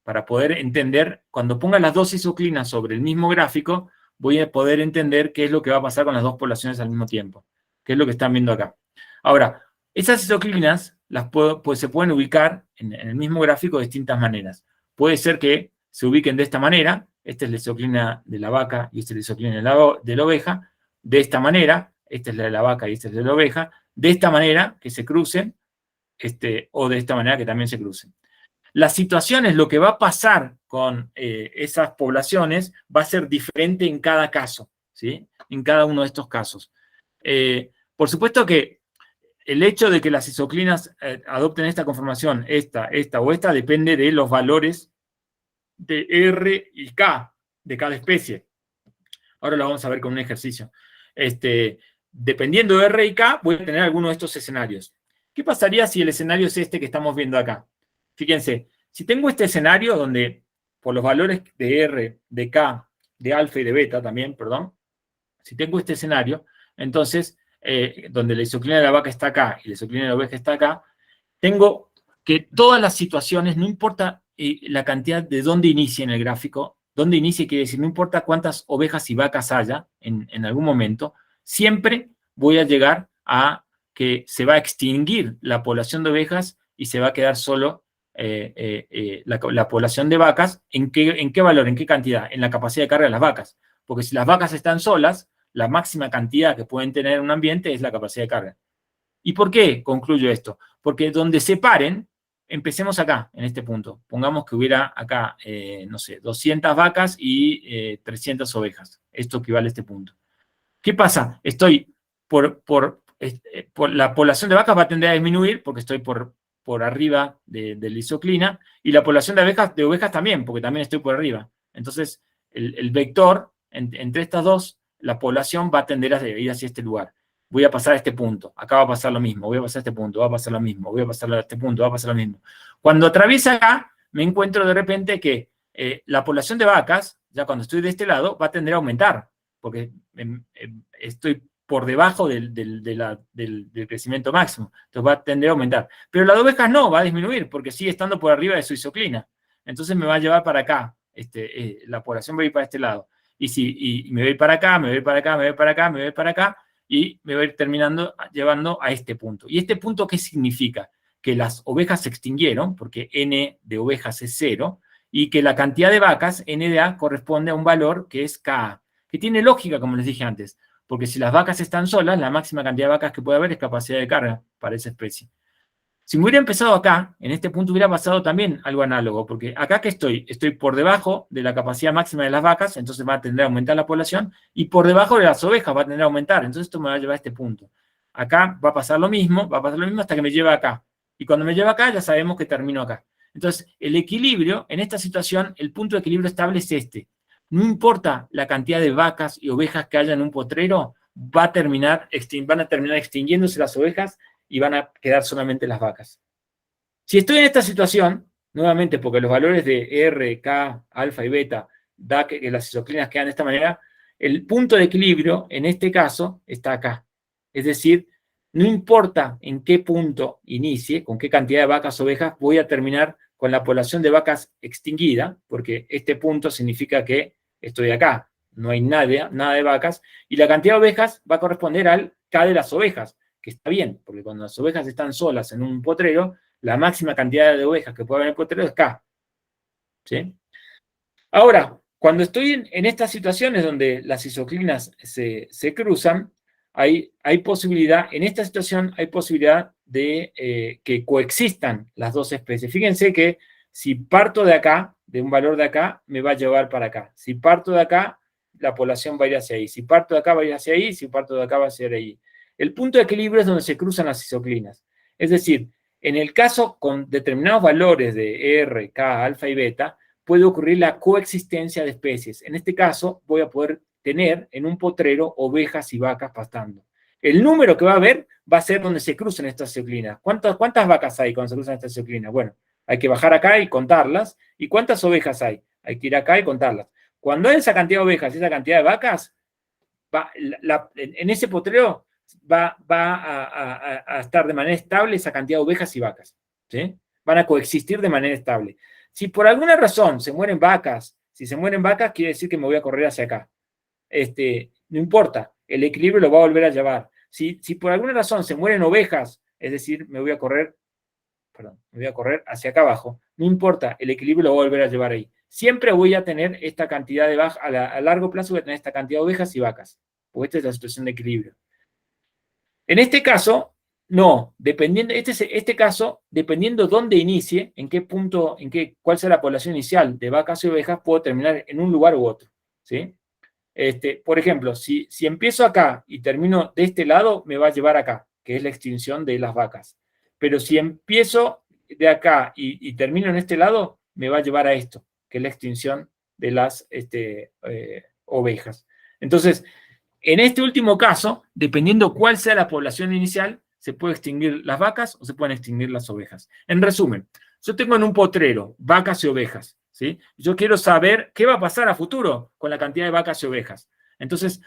para poder entender, cuando ponga las dos isoclinas sobre el mismo gráfico, voy a poder entender qué es lo que va a pasar con las dos poblaciones al mismo tiempo, que es lo que están viendo acá. Ahora, esas isoclinas pues se pueden ubicar en el mismo gráfico de distintas maneras. Puede ser que se ubiquen de esta manera, esta es la isoclina de la vaca y esta es la isoclina de la oveja, de esta manera, esta es la de la vaca y esta es la de la oveja, de esta manera que se crucen, o de esta manera que también se crucen. Las situaciones, lo que va a pasar con esas poblaciones va a ser diferente en cada caso, ¿sí? En cada uno de estos casos. Por supuesto que el hecho de que las isoclinas adopten esta conformación, esta o esta, depende de los valores de R y K de cada especie. Ahora lo vamos a ver con un ejercicio. Dependiendo de R y K, voy a tener alguno de estos escenarios. ¿Qué pasaría si el escenario es este que estamos viendo acá? Fíjense, si tengo este escenario donde, por los valores de R, de K, de alfa y de beta también, perdón, si tengo este escenario, entonces, donde la isoclina de la vaca está acá y la isoclina de la oveja está acá, tengo que todas las situaciones, no importa la cantidad de dónde inicie en el gráfico, dónde inicie quiere decir, no importa cuántas ovejas y vacas haya en algún momento, siempre voy a llegar a que se va a extinguir la población de ovejas y se va a quedar solo la población de vacas. ¿En qué valor? ¿En qué cantidad? En la capacidad de carga de las vacas. Porque si las vacas están solas, la máxima cantidad que pueden tener en un ambiente es la capacidad de carga. ¿Y por qué concluyo esto? Porque donde se paren, empecemos acá, en este punto. Pongamos que hubiera acá, no sé, 200 vacas y 300 ovejas. Esto equivale a este punto. ¿Qué pasa? Estoy por la población de vacas va a tender a disminuir porque estoy por arriba de la isoclina, y la población de ovejas también, porque también estoy por arriba. Entonces, el vector entre estas dos, la población va a tender a ir hacia este lugar. Voy a pasar a este punto, acá va a pasar lo mismo, voy a pasar a este punto, va a pasar lo mismo, voy a pasar a este punto, va a pasar lo mismo. Cuando atraviesa acá, me encuentro de repente que la población de vacas, ya cuando estoy de este lado, va a tender a aumentar, porque estoy por debajo del crecimiento máximo. Entonces va a tender a aumentar. Pero la de ovejas no, va a disminuir, porque sigue estando por arriba de su isoclina. Entonces me va a llevar para acá. La población va a ir para este lado. Y me voy para acá, me voy para acá, me voy para acá, me voy para acá, y me voy a ir llevando a este punto. ¿Y este punto qué significa? Que las ovejas se extinguieron, porque N de ovejas es 0, y que la cantidad de vacas, N de A, corresponde a un valor que es K, que tiene lógica, como les dije antes. Porque si las vacas están solas, la máxima cantidad de vacas que puede haber es capacidad de carga para esa especie. Si me hubiera empezado acá, en este punto hubiera pasado también algo análogo, porque acá que estoy por debajo de la capacidad máxima de las vacas, entonces va a tender a aumentar la población, y por debajo de las ovejas va a tender a aumentar, entonces esto me va a llevar a este punto. Acá va a pasar lo mismo hasta que me lleve acá. Y cuando me lleva acá, ya sabemos que termino acá. Entonces, el equilibrio, en esta situación, el punto de equilibrio estable es este. No importa la cantidad de vacas y ovejas que haya en un potrero, van a terminar extinguiéndose las ovejas y van a quedar solamente las vacas. Si estoy en esta situación, nuevamente porque los valores de R, K, alfa y beta da que las isoclinas quedan de esta manera, el punto de equilibrio en este caso está acá. Es decir, no importa en qué punto inicie, con qué cantidad de vacas o ovejas, voy a terminar con la población de vacas extinguida, porque este punto significa que estoy acá, no hay nada de vacas, y la cantidad de ovejas va a corresponder al K de las ovejas, que está bien, porque cuando las ovejas están solas en un potrero, la máxima cantidad de ovejas que puede haber en el potrero es K. ¿Sí? Ahora, cuando estoy en estas situaciones donde las isoclinas se cruzan, hay posibilidad, en esta situación hay posibilidad de que coexistan las dos especies. Fíjense que si parto de acá, de un valor de acá, me va a llevar para acá. Si parto de acá, la población va a ir hacia ahí. Si parto de acá, va a ir hacia ahí. Si parto de acá, va a ser ahí. El punto de equilibrio es donde se cruzan las isoclinas. Es decir, en el caso con determinados valores de R, K, alfa y beta, puede ocurrir la coexistencia de especies. En este caso, voy a poder tener en un potrero ovejas y vacas pastando. El número que va a haber va a ser donde se crucen estas isoclinas. ¿Cuántas vacas hay cuando se cruzan estas isoclinas? Bueno, hay que bajar acá y contarlas. ¿Y cuántas ovejas hay? Hay que ir acá y contarlas. Cuando hay esa cantidad de ovejas y esa cantidad de vacas, en ese potrero va a estar de manera estable esa cantidad de ovejas y vacas. ¿Sí? Van a coexistir de manera estable. Si por alguna razón se mueren vacas, si se mueren vacas, quiere decir que me voy a correr hacia acá. No importa, el equilibrio lo va a volver a llevar. Si por alguna razón se mueren ovejas, es decir, me voy a correr hacia acá abajo, no importa, el equilibrio lo va a volver a llevar ahí. Siempre voy a tener esta cantidad de vacas, a largo plazo voy a tener esta cantidad de ovejas y vacas, porque esta es la situación de equilibrio. En este caso, no, dependiendo, este caso, dependiendo dónde inicie, en qué punto, cuál sea la población inicial de vacas y ovejas, puedo terminar en un lugar u otro, ¿sí? Por ejemplo, si empiezo acá y termino de este lado, me va a llevar acá, que es la extinción de las vacas. Pero si empiezo de acá y termino en este lado, me va a llevar a esto, que es la extinción de las ovejas. Entonces, en este último caso, dependiendo cuál sea la población inicial, se puede extinguir las vacas o se pueden extinguir las ovejas. En resumen, yo tengo en un potrero vacas y ovejas, ¿sí? Yo quiero saber qué va a pasar a futuro con la cantidad de vacas y ovejas. Entonces,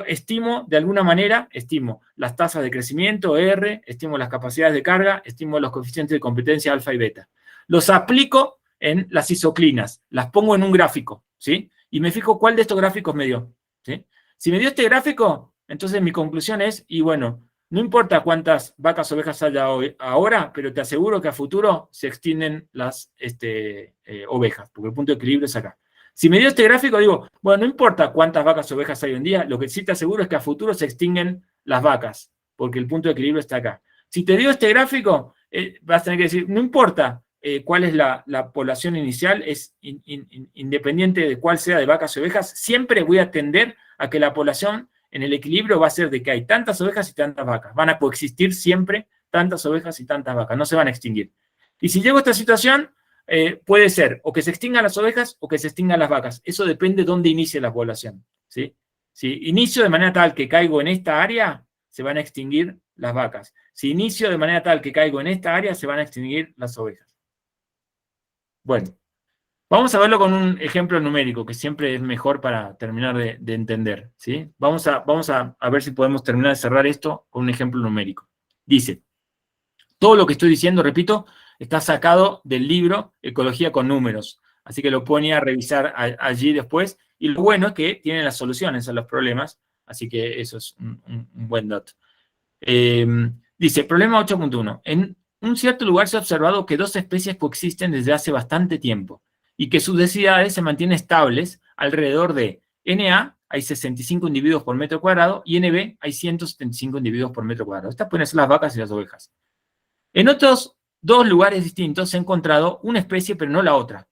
estimo, de alguna manera, estimo las tasas de crecimiento, R, estimo las capacidades de carga, estimo los coeficientes de competencia alfa y beta. Los aplico en las isoclinas, las pongo en un gráfico, ¿sí? Y me fijo cuál de estos gráficos me dio, ¿sí? Si me dio este gráfico, entonces mi conclusión es, y bueno, no importa cuántas vacas o ovejas haya hoy, ahora, pero te aseguro que a futuro se extienden las ovejas, porque el punto de equilibrio es acá. Si me dio este gráfico, digo, bueno, no importa cuántas vacas o ovejas hay hoy en día, lo que sí te aseguro es que a futuro se extinguen las vacas, porque el punto de equilibrio está acá. Si te dio este gráfico, vas a tener que decir, no importa cuál es la población inicial, es independiente de cuál sea de vacas o ovejas, siempre voy a tender a que la población en el equilibrio va a ser de que hay tantas ovejas y tantas vacas. Van a coexistir siempre tantas ovejas y tantas vacas, no se van a extinguir. Y si llego a esta situación, puede ser o que se extingan las ovejas o que se extingan las vacas. Eso depende de dónde inicie la población, ¿sí? Si inicio de manera tal que caigo en esta área, se van a extinguir las vacas. Si inicio de manera tal que caigo en esta área, se van a extinguir las ovejas. Bueno, vamos a verlo con un ejemplo numérico, que siempre es mejor para terminar de entender, ¿sí? Vamos a ver si podemos terminar de cerrar esto con un ejemplo numérico. Dice, todo lo que estoy diciendo, repito, está sacado del libro Ecología con Números, así que lo pueden ir a revisar allí después, y lo bueno es que tienen las soluciones a los problemas, así que eso es un buen dato. Dice, problema 8.1. En un cierto lugar se ha observado que dos especies coexisten desde hace bastante tiempo y que sus densidades se mantienen estables alrededor de Na, hay 65 individuos por metro cuadrado, y Nb, hay 175 individuos por metro cuadrado. Estas pueden ser las vacas y las ovejas. En otros dos lugares distintos se ha encontrado una especie, pero no la otra,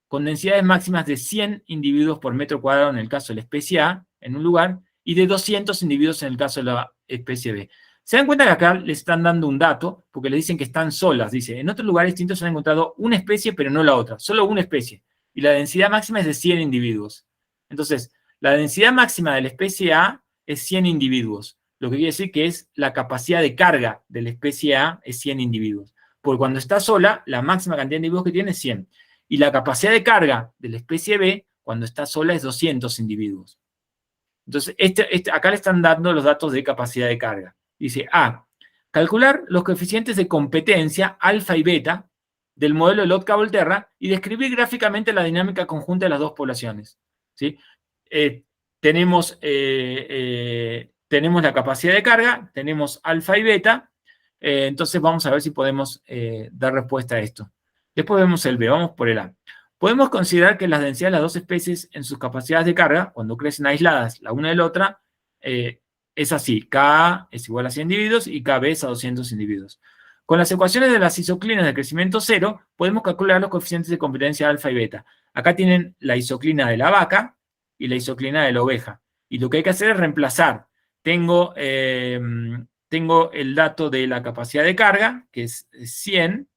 con densidades máximas de 100 individuos por metro cuadrado en el caso de la especie A, en un lugar, y de 200 individuos en el caso de la especie B. Se dan cuenta que acá les están dando un dato, porque le dicen que están solas. Dice, en otros lugares distintos se han encontrado una especie, pero no la otra. Solo una especie. Y la densidad máxima es de 100 individuos. Entonces, la densidad máxima de la especie A es 100 individuos. Lo que quiere decir que es la capacidad de carga de la especie A es 100 individuos. Porque cuando está sola, la máxima cantidad de individuos que tiene es 100. Y la capacidad de carga de la especie B, cuando está sola, es 200 individuos. Entonces, acá le están dando los datos de capacidad de carga. Dice, calcular los coeficientes de competencia alfa y beta del modelo Lotka-Volterra y describir gráficamente la dinámica conjunta de las dos poblaciones. ¿Sí? Tenemos la capacidad de carga, tenemos alfa y beta, entonces vamos a ver si podemos dar respuesta a esto. Después vemos el B, vamos por el A. Podemos considerar que las densidades de las dos especies en sus capacidades de carga, cuando crecen aisladas la una de la otra, es así. Ka es igual a 100 individuos y Kb es a 200 individuos. Con las ecuaciones de las isoclinas de crecimiento cero, podemos calcular los coeficientes de competencia alfa y beta. Acá tienen la isoclina de la vaca y la isoclina de la oveja. Y lo que hay que hacer es reemplazar. Tengo el dato de la capacidad de carga, que es 100,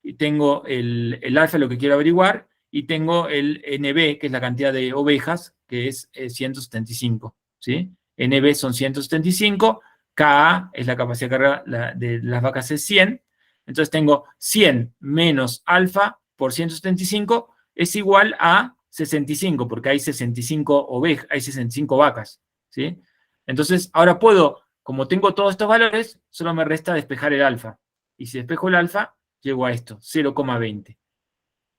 y tengo el alfa, lo que quiero averiguar, y tengo el NB, que es la cantidad de ovejas, que es 175, ¿sí? NB son 175, Ka es la capacidad de carga de las vacas es 100, entonces tengo 100 menos alfa por 175 es igual a 65, porque hay 65 ovejas, hay 65 vacas, ¿sí? Entonces, ahora puedo, como tengo todos estos valores, solo me resta despejar el alfa. Y si despejo el alfa, llego a esto, 0,20.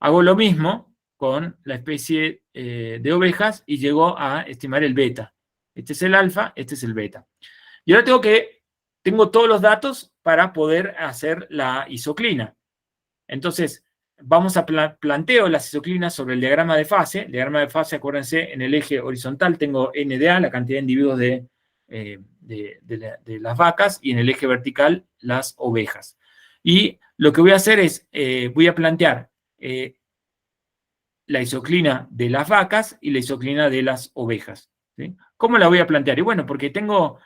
Hago lo mismo con la especie de ovejas y llego a estimar el beta. Este es el alfa, este es el beta. Y ahora tengo todos los datos para poder hacer la isoclina. Entonces, vamos a planteo las isoclinas sobre el diagrama de fase. El diagrama de fase, acuérdense, en el eje horizontal tengo NDA, la cantidad de individuos de las vacas, y en el eje vertical las ovejas. Y lo que voy a hacer es, voy a plantear la isoclina de las vacas y la isoclina de las ovejas, ¿sí? ¿Cómo la voy a plantear? Y bueno, porque tengo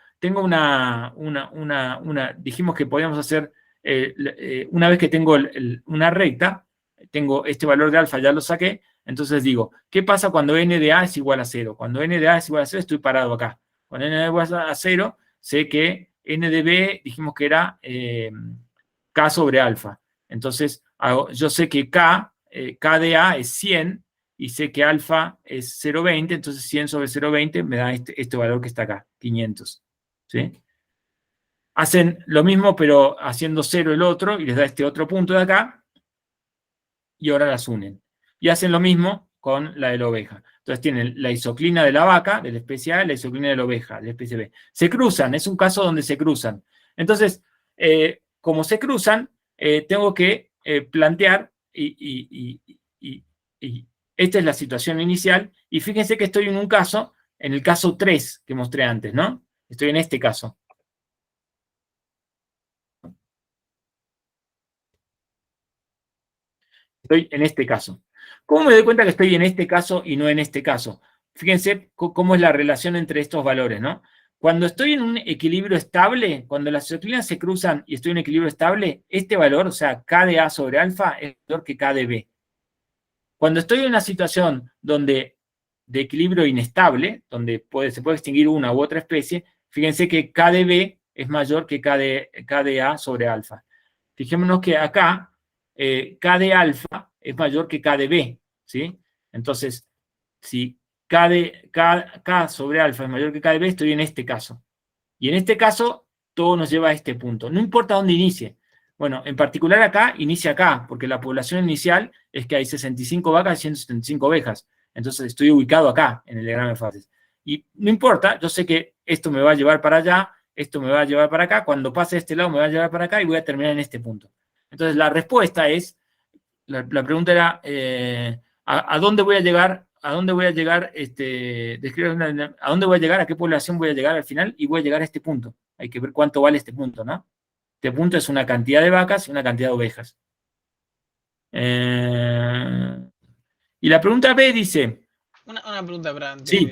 dijimos que podíamos hacer, una vez que tengo una recta, tengo este valor de alfa, ya lo saqué, entonces digo, ¿qué pasa cuando n de a es igual a 0? Cuando n de a es igual a 0, estoy parado acá. Cuando n de a es igual a 0, sé que n de b, dijimos que era k sobre alfa. Entonces, yo sé que k de a es 100, y sé que alfa es 0,20, entonces 100 sobre 0,20 me da este valor que está acá, 500. ¿Sí? Hacen lo mismo, pero haciendo 0 el otro, y les da este otro punto de acá, y ahora las unen. Y hacen lo mismo con la de la oveja. Entonces tienen la isoclina de la vaca, de la especie A, y la isoclina de la oveja, de la especie B. Se cruzan, es un caso donde se cruzan. Entonces, como se cruzan, tengo que plantear, y esta es la situación inicial, y fíjense que estoy en un caso, en el caso 3 que mostré antes, ¿no? Estoy en este caso. Estoy en este caso. ¿Cómo me doy cuenta que estoy en este caso y no en este caso? Fíjense cómo es la relación entre estos valores, ¿no? Cuando estoy en un equilibrio estable, cuando las isoclinas se cruzan y estoy en un equilibrio estable, este valor, o sea, K de A sobre alfa, es mayor que K de B. Cuando estoy en una situación de equilibrio inestable, donde se puede extinguir una u otra especie, fíjense que K de B es mayor que K de A sobre alfa. Fijémonos que acá K de alfa es mayor que K de B, ¿sí? Entonces, si K sobre alfa es mayor que K de B, estoy en este caso. Y en este caso, todo nos lleva a este punto. No importa dónde inicie. Bueno, en particular acá, inicia acá, porque la población inicial es que hay 65 vacas y 175 ovejas. Entonces estoy ubicado acá, en el diagrama de fases. Y no importa, yo sé que esto me va a llevar para allá, esto me va a llevar para acá, cuando pase a este lado me va a llevar para acá y voy a terminar en este punto. Entonces la respuesta es, la pregunta era, ¿a dónde voy a llegar? ¿A dónde voy a llegar? ¿A dónde voy a llegar? ¿A qué población voy a llegar al final? Y voy a llegar a este punto. Hay que ver cuánto vale este punto, ¿no? Este punto es una cantidad de vacas y una cantidad de ovejas. Y la pregunta B dice... Una pregunta para antes. Sí.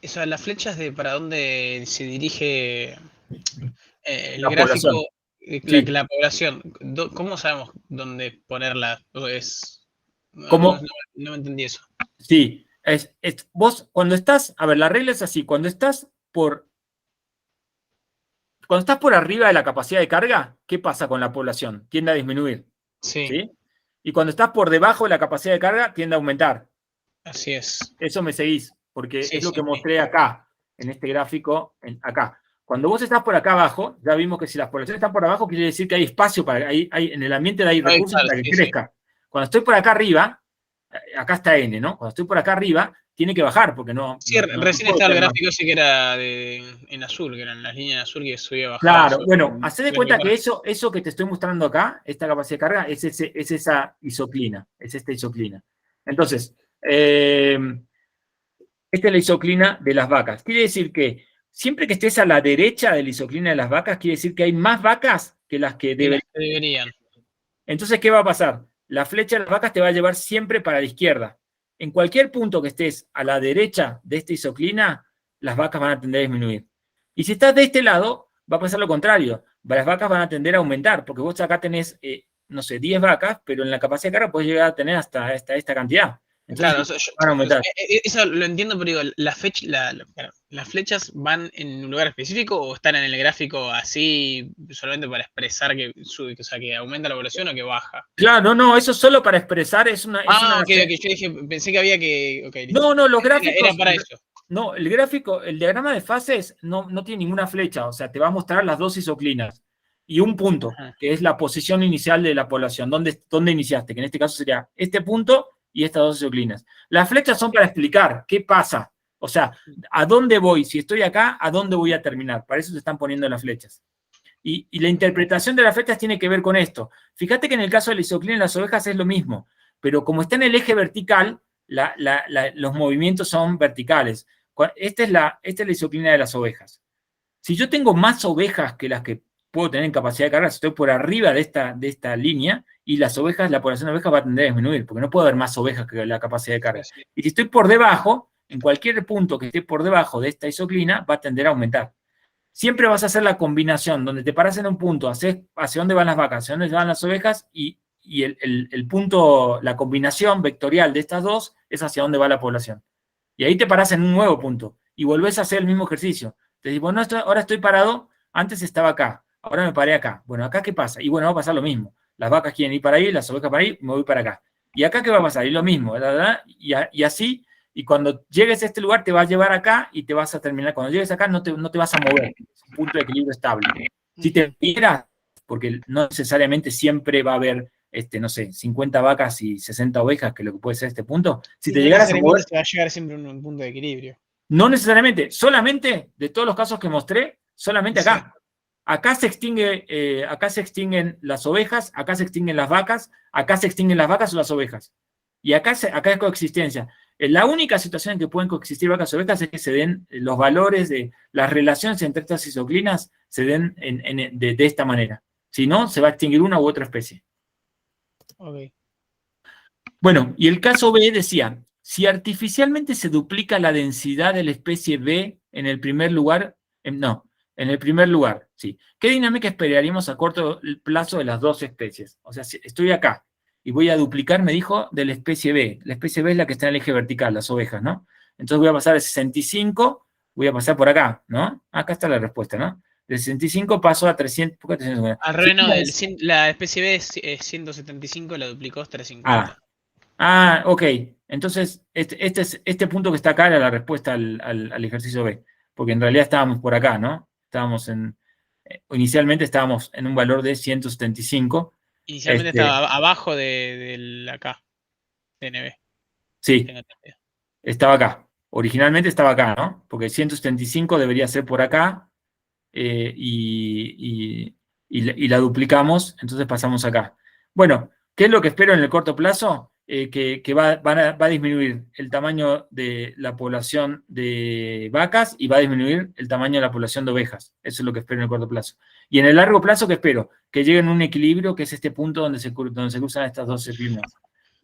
O sea, las flechas de para dónde se dirige el La gráfico, población. la, Sí. la población, ¿cómo sabemos dónde ponerla? ¿Cómo? No me entendí eso. Sí. Vos, cuando estás... A ver, la regla es así. Cuando estás por arriba de la capacidad de carga, ¿qué pasa con la población? Tiende a disminuir. Sí, ¿Sí? Y cuando estás por debajo de la capacidad de carga, tiende a aumentar. así es. Eso me seguís, porque Sí, es lo sí, que mostré acá. en este gráfico, acá. Cuando vos estás por acá abajo, ya vimos que si las poblaciones están por abajo, quiere decir que hay espacio para, en el ambiente hay recursos claro, para que sí, crezca. Cuando estoy por acá arriba, acá está N, ¿no? Cuando estoy por acá arriba, tiene que bajar, porque no... Sí, no recién puedo estaba el tener más. gráfico ese que era en azul, que eran las líneas en azul que subía bajaba. Claro, bueno, haced de cuenta que eso que te estoy mostrando acá, esta capacidad de carga, es esa isoclina, es esta isoclina. Entonces, esta es la isoclina de las vacas. Quiere decir que siempre que estés a la derecha de la isoclina de las vacas, quiere decir que hay más vacas que las que deberían. Entonces, ¿qué va a pasar? La flecha de las vacas te va a llevar siempre para la izquierda. En cualquier punto que estés a la derecha de esta isoclina, las vacas van a tender a disminuir. Y si estás de este lado, va a pasar lo contrario. Las vacas van a tender a aumentar, porque vos acá tenés, no sé, 10 vacas, pero en la capacidad de carga podés llegar a tener hasta esta cantidad. Entonces, Claro, van a aumentar. Eso lo entiendo, pero digo, ¿las flechas van en un lugar específico o están en el gráfico así solamente para expresar que sube, o sea, que aumenta la población o que baja? Claro, no, eso solo para expresar es una... Ok, yo dije, pensé que había que... Okay, no, los gráficos... Era para eso. No, el gráfico, el diagrama de fases no tiene ninguna flecha, o sea, te va a mostrar las dos isoclinas y un punto, que es la posición inicial de la población, dónde iniciaste, que en este caso sería este punto y estas dos isoclinas. Las flechas son para explicar qué pasa, o sea, a dónde voy, si estoy acá, a dónde voy a terminar, para eso se están poniendo las flechas. Y la interpretación de las flechas tiene que ver con esto. Fíjate que en el caso de la isoclina en las ovejas es lo mismo, pero como está en el eje vertical, los movimientos son verticales. Esta es la isoclina de las ovejas. Si yo tengo más ovejas que las que puedo tener en capacidad de carga, si estoy por arriba de esta línea, y las ovejas, la población de ovejas va a tender a disminuir, porque no puedo haber más ovejas que la capacidad de carga. Y si estoy por debajo, en cualquier punto que esté por debajo de esta isoclina, va a tender a aumentar. Siempre vas a hacer la combinación, donde te paras en un punto, hacia dónde van las vacas, hacia dónde van las ovejas, y el punto, la combinación vectorial de estas dos es hacia dónde va la población. Y ahí te parás en un nuevo punto y volvés a hacer el mismo ejercicio. Te dices, bueno, ahora estoy parado, antes estaba acá, ahora me paré acá. Bueno, ¿acá qué pasa? Y bueno, va a pasar lo mismo. Las vacas quieren ir para ahí, las ovejas para ahí, me voy para acá. ¿Y acá qué va a pasar? Y lo mismo, ¿verdad? Y así, y cuando llegues a este lugar te va a llevar acá y te vas a terminar. Cuando llegues acá no te vas a mover, es un punto de equilibrio estable. Si te vieras, porque no necesariamente siempre va a haber no sé, 50 vacas y 60 ovejas, que es lo que puede ser este punto, si te llegaras a mover... Se va a llegar siempre a un punto de equilibrio. No necesariamente, solamente, de todos los casos que mostré, solamente acá. Acá se extinguen las ovejas, acá se extinguen las vacas, acá se extinguen las vacas o las ovejas. Y acá es coexistencia. La única situación en que pueden coexistir vacas y ovejas es que se den los valores de las relaciones entre estas isoclinas, se den de esta manera. Si no, se va a extinguir una u otra especie. Okay. Bueno, y el caso B decía, si artificialmente se duplica la densidad de la especie B en el primer lugar, en el primer lugar, sí. ¿Qué dinámica esperaríamos a corto plazo de las dos especies? O sea, si estoy acá y voy a duplicar, me dijo, de la especie B. La especie B es la que está en el eje vertical, las ovejas, ¿no? Entonces voy a pasar de 65, voy a pasar por acá, ¿no? Acá está la respuesta, ¿no? De 65 paso a 300. ¿Por qué 350? Al revés, la especie B es 175, la duplicó es 350. Ok. Entonces, este punto que está acá era la respuesta al ejercicio B. Porque en realidad estábamos por acá, ¿no? Inicialmente estábamos en un valor de 175. Inicialmente estaba abajo de acá, DNB. Sí, estaba acá. Originalmente estaba acá, ¿no? Porque 175 debería ser por acá. Y la duplicamos, entonces pasamos acá. Bueno, ¿qué es lo que espero en el corto plazo? Que va a disminuir el tamaño de la población de vacas y va a disminuir el tamaño de la población de ovejas. Eso es lo que espero en el corto plazo. Y en el largo plazo, ¿qué espero? Que lleguen a un equilibrio, que es este punto donde se cruzan estas dos disciplinas.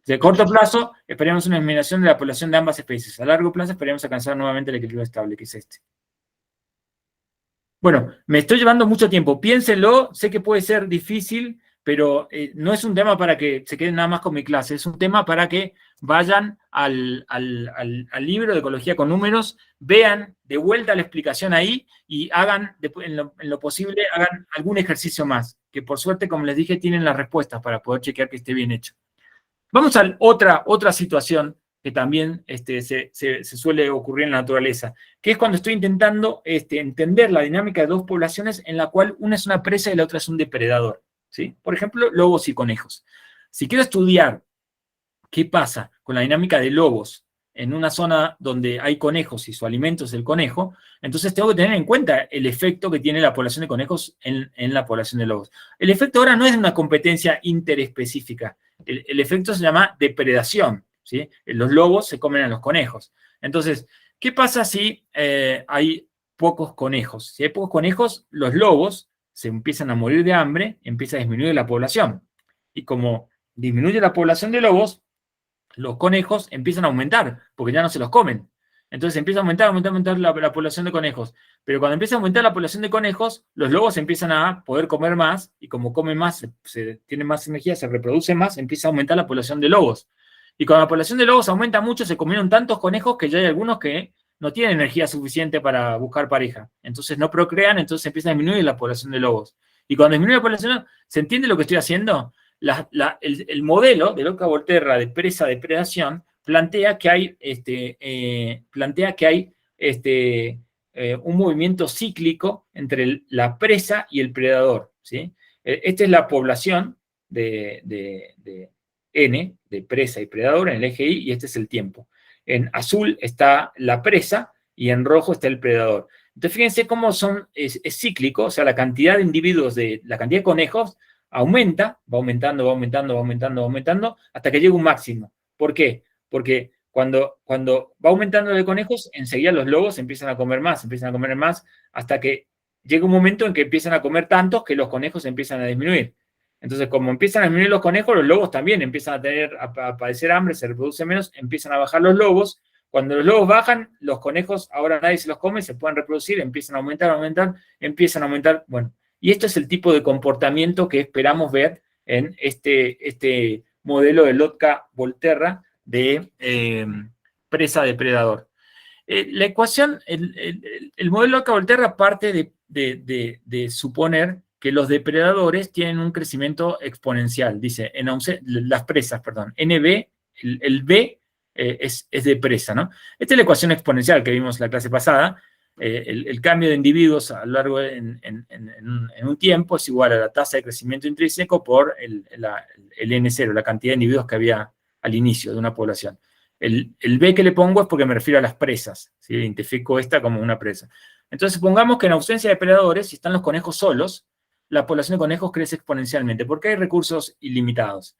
De corto plazo, esperamos una disminución de la población de ambas especies. A largo plazo, esperamos alcanzar nuevamente el equilibrio estable, que es este. Bueno, me estoy llevando mucho tiempo. Piénsenlo, sé que puede ser difícil, pero no es un tema para que se queden nada más con mi clase, es un tema para que vayan al libro de Ecología con Números, vean de vuelta la explicación ahí y hagan, en lo posible, hagan algún ejercicio más, que por suerte, como les dije, tienen las respuestas para poder chequear que esté bien hecho. Vamos a otra situación que también se suele ocurrir en la naturaleza, que es cuando estoy intentando entender la dinámica de dos poblaciones en la cual una es una presa y la otra es un depredador, ¿sí? Por ejemplo, lobos y conejos. Si quiero estudiar qué pasa con la dinámica de lobos en una zona donde hay conejos y su alimento es el conejo, entonces tengo que tener en cuenta el efecto que tiene la población de conejos en la población de lobos. El efecto ahora no es una competencia interespecífica, el efecto se llama depredación, ¿sí? Los lobos se comen a los conejos. Entonces, ¿qué pasa si hay pocos conejos? Si hay pocos conejos, los lobos se empiezan a morir de hambre, empieza a disminuir la población. Y como disminuye la población de lobos, los conejos empiezan a aumentar, porque ya no se los comen. Entonces empieza a aumentar la población de conejos. Pero cuando empieza a aumentar la población de conejos, los lobos empiezan a poder comer más, y como comen más, tienen más energía, se reproducen más, empieza a aumentar la población de lobos. Y cuando la población de lobos aumenta mucho, se comieron tantos conejos que ya hay algunos que no tienen energía suficiente para buscar pareja. Entonces no procrean, entonces empieza a disminuir la población de lobos. Y cuando disminuye la población, ¿se entiende lo que estoy haciendo? El modelo de Lotka-Volterra de presa-depredación plantea que hay un movimiento cíclico entre la presa y el predador, ¿sí? Esta es la población de N, de presa y predador en el eje Y, y este es el tiempo. En azul está la presa y en rojo está el predador. Entonces fíjense cómo es cíclico, o sea, la cantidad de individuos, la cantidad de conejos aumenta, va aumentando, hasta que llega un máximo. ¿Por qué? Porque cuando va aumentando de conejos, enseguida los lobos empiezan a comer más, hasta que llega un momento en que empiezan a comer tantos que los conejos empiezan a disminuir. Entonces, como empiezan a disminuir los conejos, los lobos también empiezan a padecer hambre, se reproduce menos, empiezan a bajar los lobos. Cuando los lobos bajan, los conejos, ahora nadie se los come, se pueden reproducir, empiezan a aumentar, bueno. Y esto es el tipo de comportamiento que esperamos ver en este modelo de Lotka-Volterra de presa-depredador. La ecuación, el modelo Lotka-Volterra parte de suponer que los depredadores tienen un crecimiento exponencial. Dice, las presas, perdón, NB, el B es de presa, ¿no? Esta es la ecuación exponencial que vimos en la clase pasada. El cambio de individuos a lo largo en un tiempo es igual a la tasa de crecimiento intrínseco por el N0, la cantidad de individuos que había al inicio de una población. El B que le pongo es porque me refiero a las presas, ¿sí? Identifico esta como una presa. Entonces, supongamos que en ausencia de predadores, si están los conejos solos, la población de conejos crece exponencialmente, porque hay recursos ilimitados.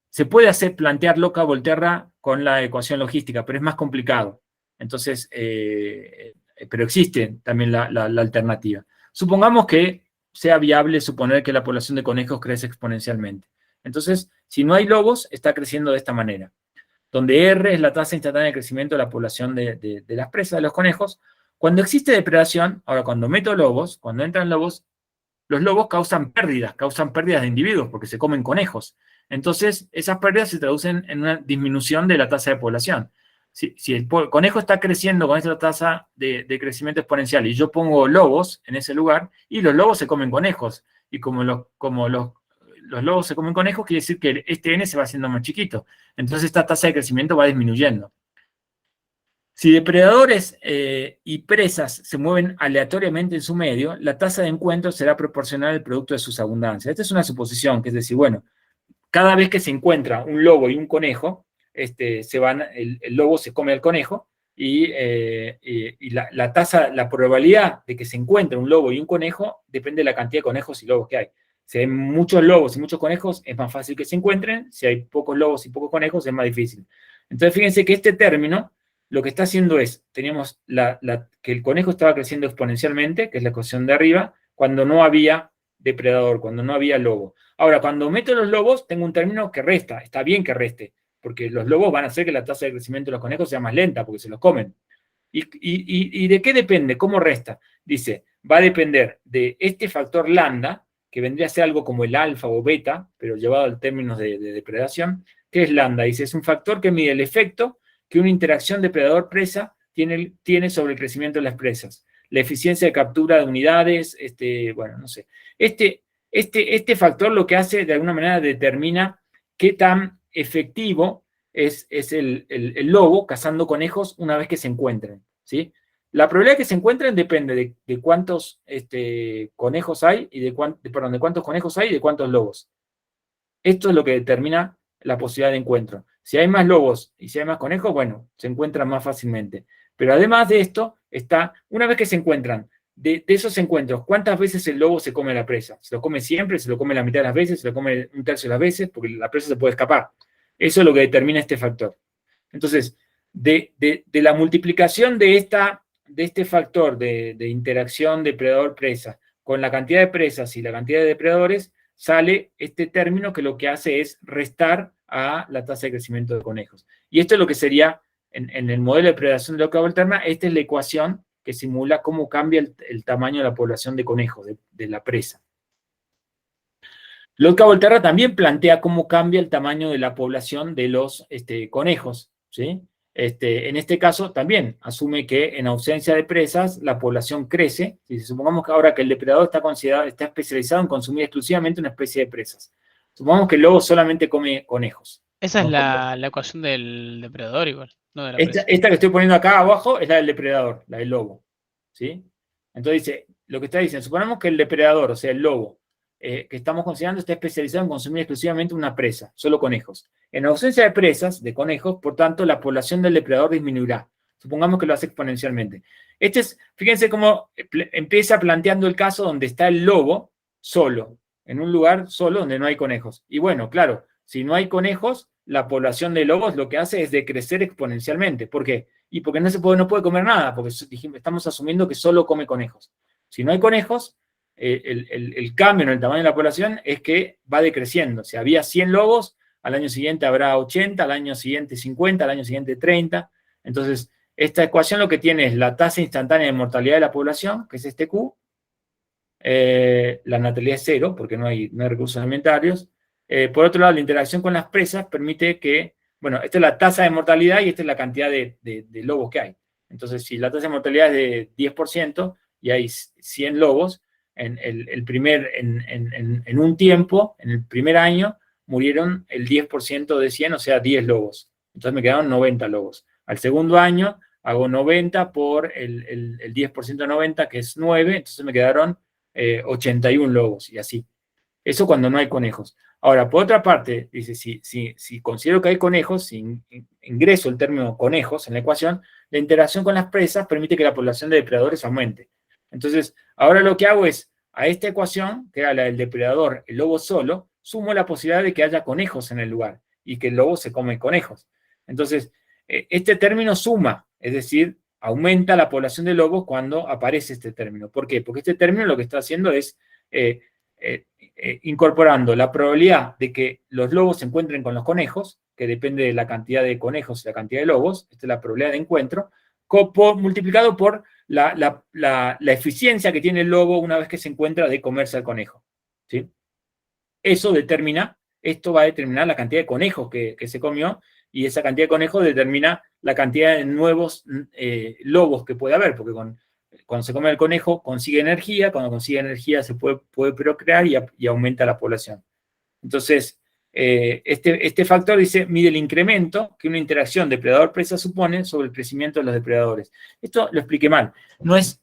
Se puede plantear Lotka-Volterra con la ecuación logística, pero es más complicado. Entonces, pero existe también la alternativa. Supongamos que sea viable suponer que la población de conejos crece exponencialmente. Entonces, si no hay lobos, está creciendo de esta manera, donde R es la tasa instantánea de crecimiento de la población de las presas, de los conejos. Cuando existe depredación, ahora cuando meto lobos, cuando entran lobos, los lobos causan pérdidas de individuos, porque se comen conejos. Entonces, esas pérdidas se traducen en una disminución de la tasa de población. Si el conejo está creciendo con esta tasa de crecimiento exponencial y yo pongo lobos en ese lugar, y los lobos se comen conejos, y como los lobos se comen conejos, quiere decir que este N se va haciendo más chiquito. Entonces esta tasa de crecimiento va disminuyendo. Si depredadores y presas se mueven aleatoriamente en su medio, la tasa de encuentro será proporcional al producto de sus abundancias. Esta es una suposición, que es decir, bueno, cada vez que se encuentra un lobo y un conejo, el lobo se come al conejo, y la probabilidad de que se encuentre un lobo y un conejo depende de la cantidad de conejos y lobos que hay. Si hay muchos lobos y muchos conejos, es más fácil que se encuentren. Si hay pocos lobos y pocos conejos, es más difícil. Entonces, fíjense que este término lo que está haciendo es, teníamos que el conejo estaba creciendo exponencialmente, que es la ecuación de arriba, cuando no había depredador, cuando no había lobo. Ahora, cuando meto los lobos, tengo un término que resta. Está bien que reste, porque los lobos van a hacer que la tasa de crecimiento de los conejos sea más lenta, porque se los comen. ¿Y de qué depende? ¿Cómo resta? Dice, va a depender de este factor lambda, que vendría a ser algo como el alfa o beta, pero llevado al términos de depredación. ¿Qué es lambda? Dice, es un factor que mide el efecto que una interacción depredador-presa tiene sobre el crecimiento de las presas. La eficiencia de captura de unidades, bueno, no sé. Este factor lo que hace, de alguna manera, determina qué tan efectivo es el lobo cazando conejos una vez que se encuentren, ¿sí? La probabilidad de que se encuentren depende de cuántos conejos hay y de cuántos conejos hay y de cuántos lobos. Esto es lo que determina la posibilidad de encuentro. Si hay más lobos y si hay más conejos, bueno, se encuentran más fácilmente. Pero además de esto, una vez que se encuentran, de esos encuentros, ¿cuántas veces el lobo se come la presa? ¿Se lo come siempre? ¿Se lo come la mitad de las veces? ¿Se lo come un tercio de las veces? Porque la presa se puede escapar. Eso es lo que determina este factor. Entonces, de la multiplicación de este factor de interacción depredador-presa con la cantidad de presas y la cantidad de depredadores, sale este término que lo que hace es restar a la tasa de crecimiento de conejos. Y esto es lo que sería, en el modelo de predación de loca alterna, esta es la ecuación que simula cómo cambia el tamaño de la población de conejos, de la presa. Loca Volterra también plantea cómo cambia el tamaño de la población de los conejos, ¿sí? En este caso también asume que en ausencia de presas la población crece. Si supongamos que ahora que el depredador está especializado en consumir exclusivamente una especie de presas. Supongamos que el lobo solamente come conejos. Esa es la ecuación del depredador igual, no de la presa. Esta que estoy poniendo acá abajo es la del depredador, la del lobo, ¿sí? Entonces dice, lo que está diciendo, suponemos que el depredador, o sea, el lobo, que estamos considerando, está especializado en consumir exclusivamente una presa, solo conejos. En ausencia de presas, de conejos, por tanto, la población del depredador disminuirá. Supongamos que lo hace exponencialmente. Fíjense cómo empieza planteando el caso donde está el lobo solo, en un lugar solo donde no hay conejos. Y bueno, claro, si no hay conejos, la población de lobos lo que hace es decrecer exponencialmente. ¿Por qué? Y porque no puede comer nada, porque estamos asumiendo que solo come conejos. Si no hay conejos, el cambio en el tamaño de la población es que va decreciendo. Si había 100 lobos, al año siguiente habrá 80, al año siguiente 50, al año siguiente 30. Entonces, esta ecuación lo que tiene es la tasa instantánea de mortalidad de la población, que es este Q. La natalidad es 0, porque no hay recursos alimentarios. Por otro lado, la interacción con las presas permite que, bueno, esta es la tasa de mortalidad y esta es la cantidad de lobos que hay. Entonces, si la tasa de mortalidad es de 10% y hay 100 lobos, en un tiempo, en el primer año, murieron el 10% de 100, o sea, 10 lobos. Entonces me quedaron 90 lobos. Al segundo año hago 90 por el 10% de 90, que es 9, entonces me quedaron 81 lobos, y así. Eso cuando no hay conejos. Ahora, por otra parte, dice, si considero que hay conejos, si ingreso el término conejos en la ecuación, la interacción con las presas permite que la población de depredadores aumente. Entonces, ahora lo que hago es, a esta ecuación, que era la del depredador, el lobo solo, sumo la posibilidad de que haya conejos en el lugar y que el lobo se come conejos. Entonces, este término suma, es decir, aumenta la población de lobos cuando aparece este término. ¿Por qué? Porque este término lo que está haciendo es incorporando la probabilidad de que los lobos se encuentren con los conejos, que depende de la cantidad de conejos y la cantidad de lobos, esta es la probabilidad de encuentro, multiplicado por la eficiencia que tiene el lobo una vez que se encuentra de comerse al conejo, ¿sí? Esto va a determinar la cantidad de conejos que se comió, y esa cantidad de conejos determina la cantidad de nuevos lobos que puede haber, porque cuando se come el conejo consigue energía, cuando consigue energía se puede procrear y aumenta la población. Entonces, este factor mide el incremento que una interacción depredador-presa supone sobre el crecimiento de los depredadores. Esto lo expliqué mal.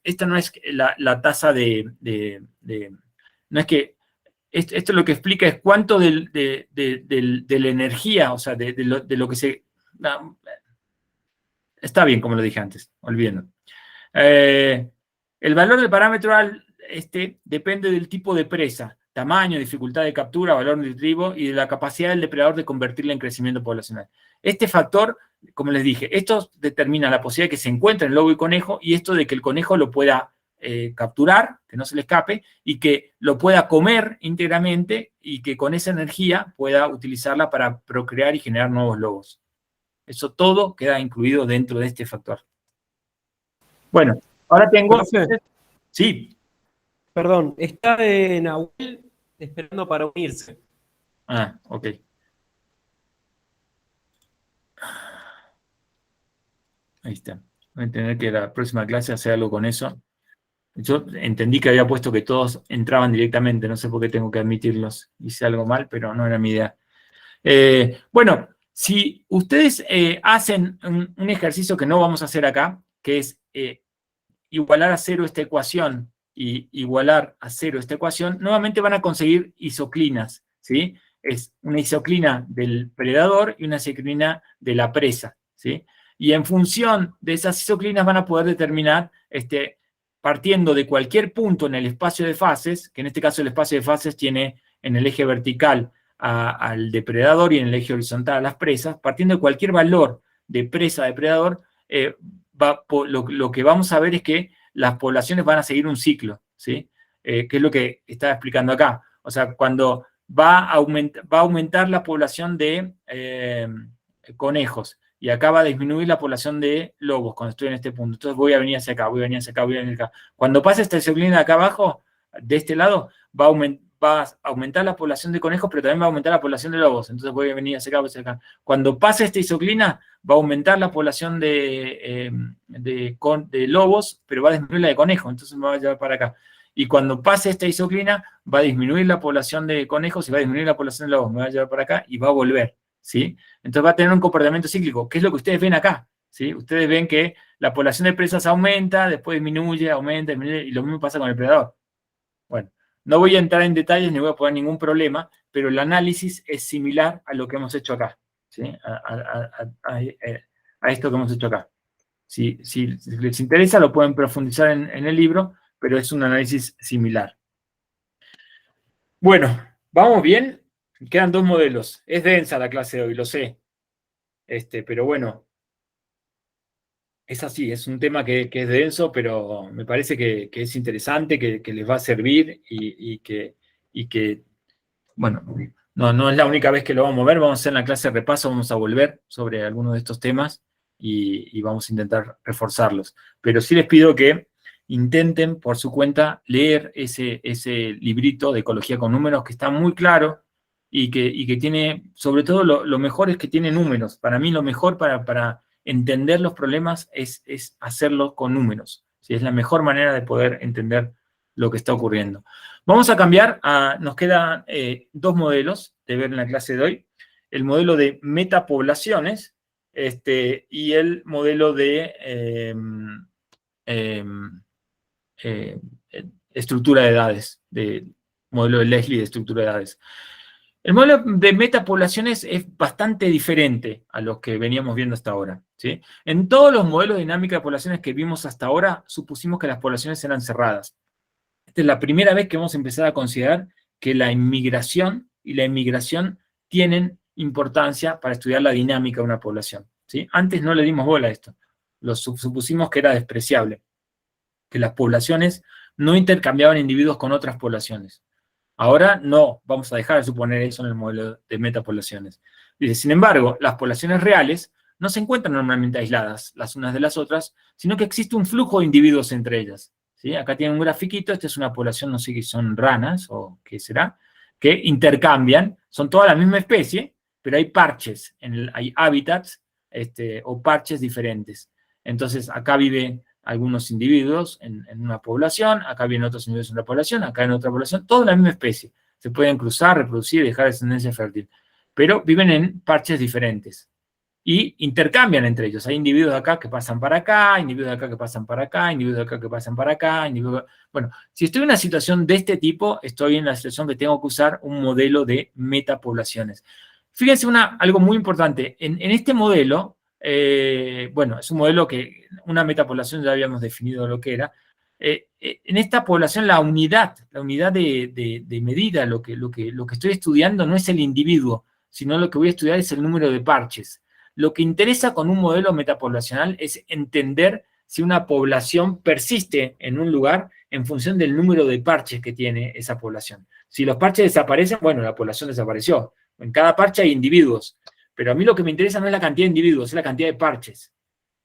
Esta no es la tasa no es que... Esto lo que explica es cuánto de la energía, o sea, de lo que se... No, está bien, como lo dije antes, olvídenlo. El valor del parámetro depende del tipo de presa, tamaño, dificultad de captura, valor nutritivo y de la capacidad del depredador de convertirla en crecimiento poblacional. Este factor, como les dije, esto determina la posibilidad de que se encuentren lobo y conejo, y esto de que el conejo lo pueda capturar, que no se le escape, y que lo pueda comer íntegramente, y que con esa energía pueda utilizarla para procrear y generar nuevos lobos. Eso todo queda incluido dentro de este factor. Bueno, ahora tengo... Profe. Sí. Perdón, está Nahuel esperando para unirse. Ah, ok. Ahí está. Voy a tener que la próxima clase hacer algo con eso. Yo entendí que había puesto que todos entraban directamente, no sé por qué tengo que admitirlos. Hice algo mal, pero no era mi idea. Bueno, Si ustedes hacen un ejercicio que no vamos a hacer acá, que es igualar a cero esta ecuación y igualar a cero esta ecuación, nuevamente van a conseguir isoclinas, ¿sí? Es una isoclina del predador y una isoclina de la presa, ¿sí? Y en función de esas isoclinas van a poder determinar, partiendo de cualquier punto en el espacio de fases, que en este caso el espacio de fases tiene en el eje vertical al depredador y en el eje horizontal a las presas, partiendo de cualquier valor de presa-depredador, lo que vamos a ver es que las poblaciones van a seguir un ciclo, ¿sí? Que es lo que estaba explicando acá. O sea, cuando va a aumentar la población de conejos, y acá va a disminuir la población de lobos cuando estoy en este punto. Entonces voy a venir hacia acá, voy a venir hacia acá, voy a venir acá. Cuando pase esta isoclina de acá abajo, de este lado, va a aumentar la población de conejos, pero también va a aumentar la población de lobos. Entonces voy a venir hacia acá, voy hacia acá. Cuando pase esta isoclina, va a aumentar la población de lobos, pero va a disminuir la de conejos. Entonces me va a llevar para acá. Y cuando pase esta isoclina, va a disminuir la población de conejos y va a disminuir la población de lobos. Me va a llevar para acá y va a volver, ¿sí? Entonces va a tener un comportamiento cíclico, que es lo que ustedes ven acá, ¿sí? Ustedes ven que la población de presas aumenta, después disminuye, aumenta, disminuye, y lo mismo pasa con el predador. Bueno, no voy a entrar en detalles ni voy a poner ningún problema, pero el análisis es similar a lo que hemos hecho acá, ¿sí? A esto que hemos hecho acá. Si les interesa, lo pueden profundizar en el libro, pero es un análisis similar. Bueno, ¿vamos bien? Quedan 2 modelos. Es densa la clase de hoy, lo sé. Pero bueno, es así, es un tema que es denso, pero me parece que es interesante, que les va a servir y que, bueno, no es la única vez que lo vamos a ver, vamos a hacer en la clase de repaso, vamos a volver sobre algunos de estos temas y vamos a intentar reforzarlos. Pero sí les pido que intenten por su cuenta leer ese librito de ecología con números que está muy claro y que tiene, sobre todo lo mejor es que tiene números. Para mí lo mejor para entender los problemas es hacerlo con números, ¿sí? Es la mejor manera de poder entender lo que está ocurriendo. Vamos a cambiar, nos quedan 2 modelos de ver en la clase de hoy. El modelo de metapoblaciones y el modelo de estructura de edades, modelo de Leslie de estructura de edades. El modelo de metapoblaciones es bastante diferente a los que veníamos viendo hasta ahora, ¿sí? En todos los modelos de dinámica de poblaciones que vimos hasta ahora, supusimos que las poblaciones eran cerradas. Esta es la primera vez que vamos a empezar a considerar que la inmigración y la emigración tienen importancia para estudiar la dinámica de una población, ¿sí? Antes no le dimos bola a esto. Supusimos que era despreciable, que las poblaciones no intercambiaban individuos con otras poblaciones. Ahora no, vamos a dejar de suponer eso en el modelo de metapoblaciones. Dice, sin embargo, las poblaciones reales no se encuentran normalmente aisladas las unas de las otras, sino que existe un flujo de individuos entre ellas, ¿sí? Acá tienen un grafiquito, esta es una población, no sé si son ranas o qué será, que intercambian, son toda la misma especie, pero hay parches, hay hábitats o parches diferentes. Entonces, acá viven algunos individuos en una población, acá vienen otros individuos en otra población, acá en otra población, toda la misma especie. Se pueden cruzar, reproducir y dejar descendencia fértil. Pero viven en parches diferentes. Y intercambian entre ellos. Hay individuos de acá que pasan para acá, individuos de acá que pasan para acá, individuos de acá que pasan para acá, individuos... Bueno, si estoy en una situación de este tipo, estoy en la situación que tengo que usar un modelo de metapoblaciones. Fíjense algo muy importante. En este modelo... bueno, es un modelo que una metapoblación ya habíamos definido lo que era. En esta población la unidad de medida, lo que estoy estudiando no es el individuo, sino lo que voy a estudiar es el número de parches. Lo que interesa con un modelo metapoblacional es entender si una población persiste en un lugar en función del número de parches que tiene esa población. Si los parches desaparecen, bueno, la población desapareció. En cada parche hay individuos. Pero a mí lo que me interesa no es la cantidad de individuos, es la cantidad de parches.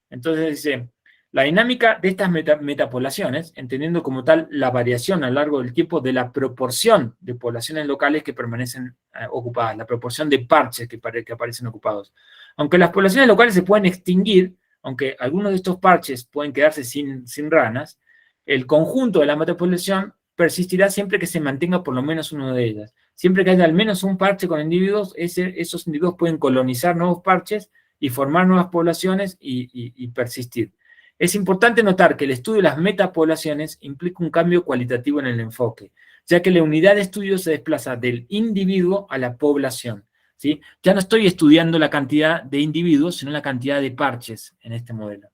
Entonces dice, la dinámica de estas metapoblaciones, entendiendo como tal la variación a lo largo del tiempo de la proporción de poblaciones locales que permanecen ocupadas, la proporción de parches que aparecen ocupados. Aunque las poblaciones locales se pueden extinguir, aunque algunos de estos parches pueden quedarse sin ranas, el conjunto de la metapoblación persistirá siempre que se mantenga por lo menos uno de ellas. siempre que haya al menos un parche con individuos, esos individuos pueden colonizar nuevos parches y formar nuevas poblaciones y persistir. Es importante notar que el estudio de las metapoblaciones implica un cambio cualitativo en el enfoque, ya que la unidad de estudio se desplaza del individuo a la población, ¿sí? Ya no estoy estudiando la cantidad de individuos, sino la cantidad de parches en este modelo.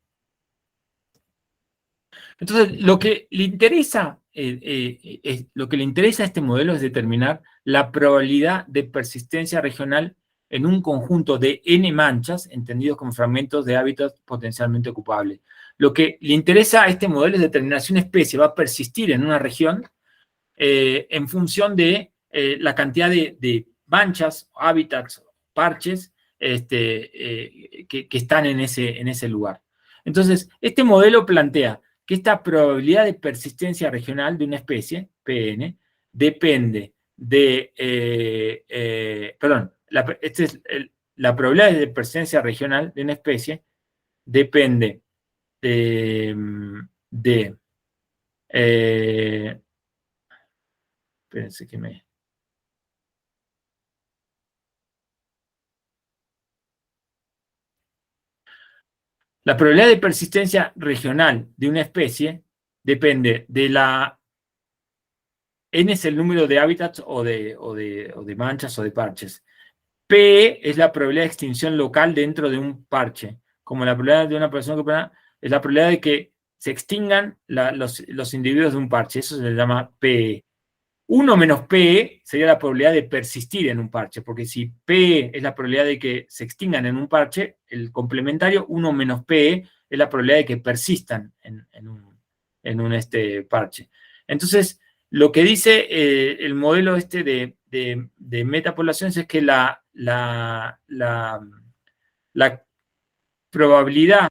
Entonces, lo que le interesa a este modelo es determinar la probabilidad de persistencia regional en un conjunto de n manchas, entendidos como fragmentos de hábitat potencialmente ocupables. Lo que le interesa a este modelo es determinar si una especie va a persistir en una región en función de la cantidad de manchas, hábitats, parches que están en ese lugar. Entonces, este modelo plantea que esta probabilidad de persistencia regional de una especie, PN, depende de, la probabilidad de persistencia regional de una especie depende espérense que me... La probabilidad de persistencia regional de una especie depende de la... N es el número de hábitats o de manchas o de parches. P es la probabilidad de extinción local dentro de un parche. Como la probabilidad de una población es la probabilidad de que se extingan los individuos de un parche. Eso se le llama P. 1 menos P sería la probabilidad de persistir en un parche, porque si P es la probabilidad de que se extingan en un parche, el complementario 1 menos P es la probabilidad de que persistan en un parche. Entonces, lo que dice el modelo de metapoblaciones es que la probabilidad,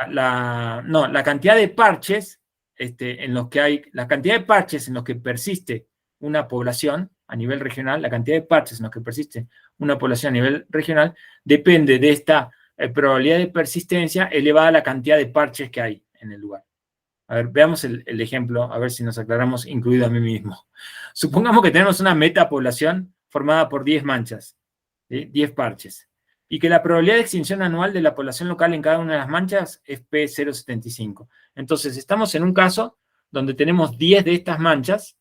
la cantidad de parches la cantidad de parches en los que persiste una población a nivel regional, la cantidad de parches en los que persiste una población a nivel regional, depende de esta probabilidad de persistencia elevada a la cantidad de parches que hay en el lugar. A ver, veamos el ejemplo, a ver si nos aclaramos, incluido a mí mismo. Supongamos que tenemos una metapoblación formada por 10 manchas, ¿sí? 10 parches, y que la probabilidad de extinción anual de la población local en cada una de las manchas es P0,75. Entonces, estamos en un caso donde tenemos 10 de estas manchas,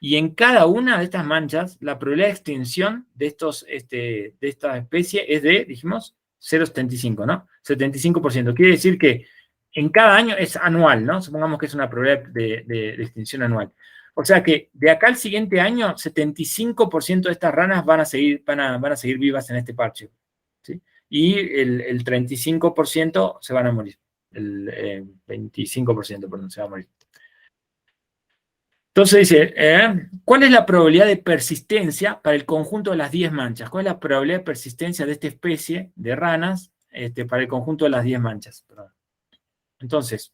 y en cada una de estas manchas, la probabilidad de extinción de esta especie es de, dijimos, 0,75, ¿no? 75%. Quiere decir que en cada año es anual, ¿no? Supongamos que es una probabilidad de extinción anual. O sea que de acá al siguiente año, 75% de estas ranas van a seguir vivas en este parche, ¿sí? Y el 35% se van a morir. El 25%, perdón, se va a morir. Entonces dice, ¿cuál es la probabilidad de persistencia para el conjunto de las 10 manchas? ¿Cuál es la probabilidad de persistencia de esta especie de ranas para el conjunto de las 10 manchas? Perdón. Entonces,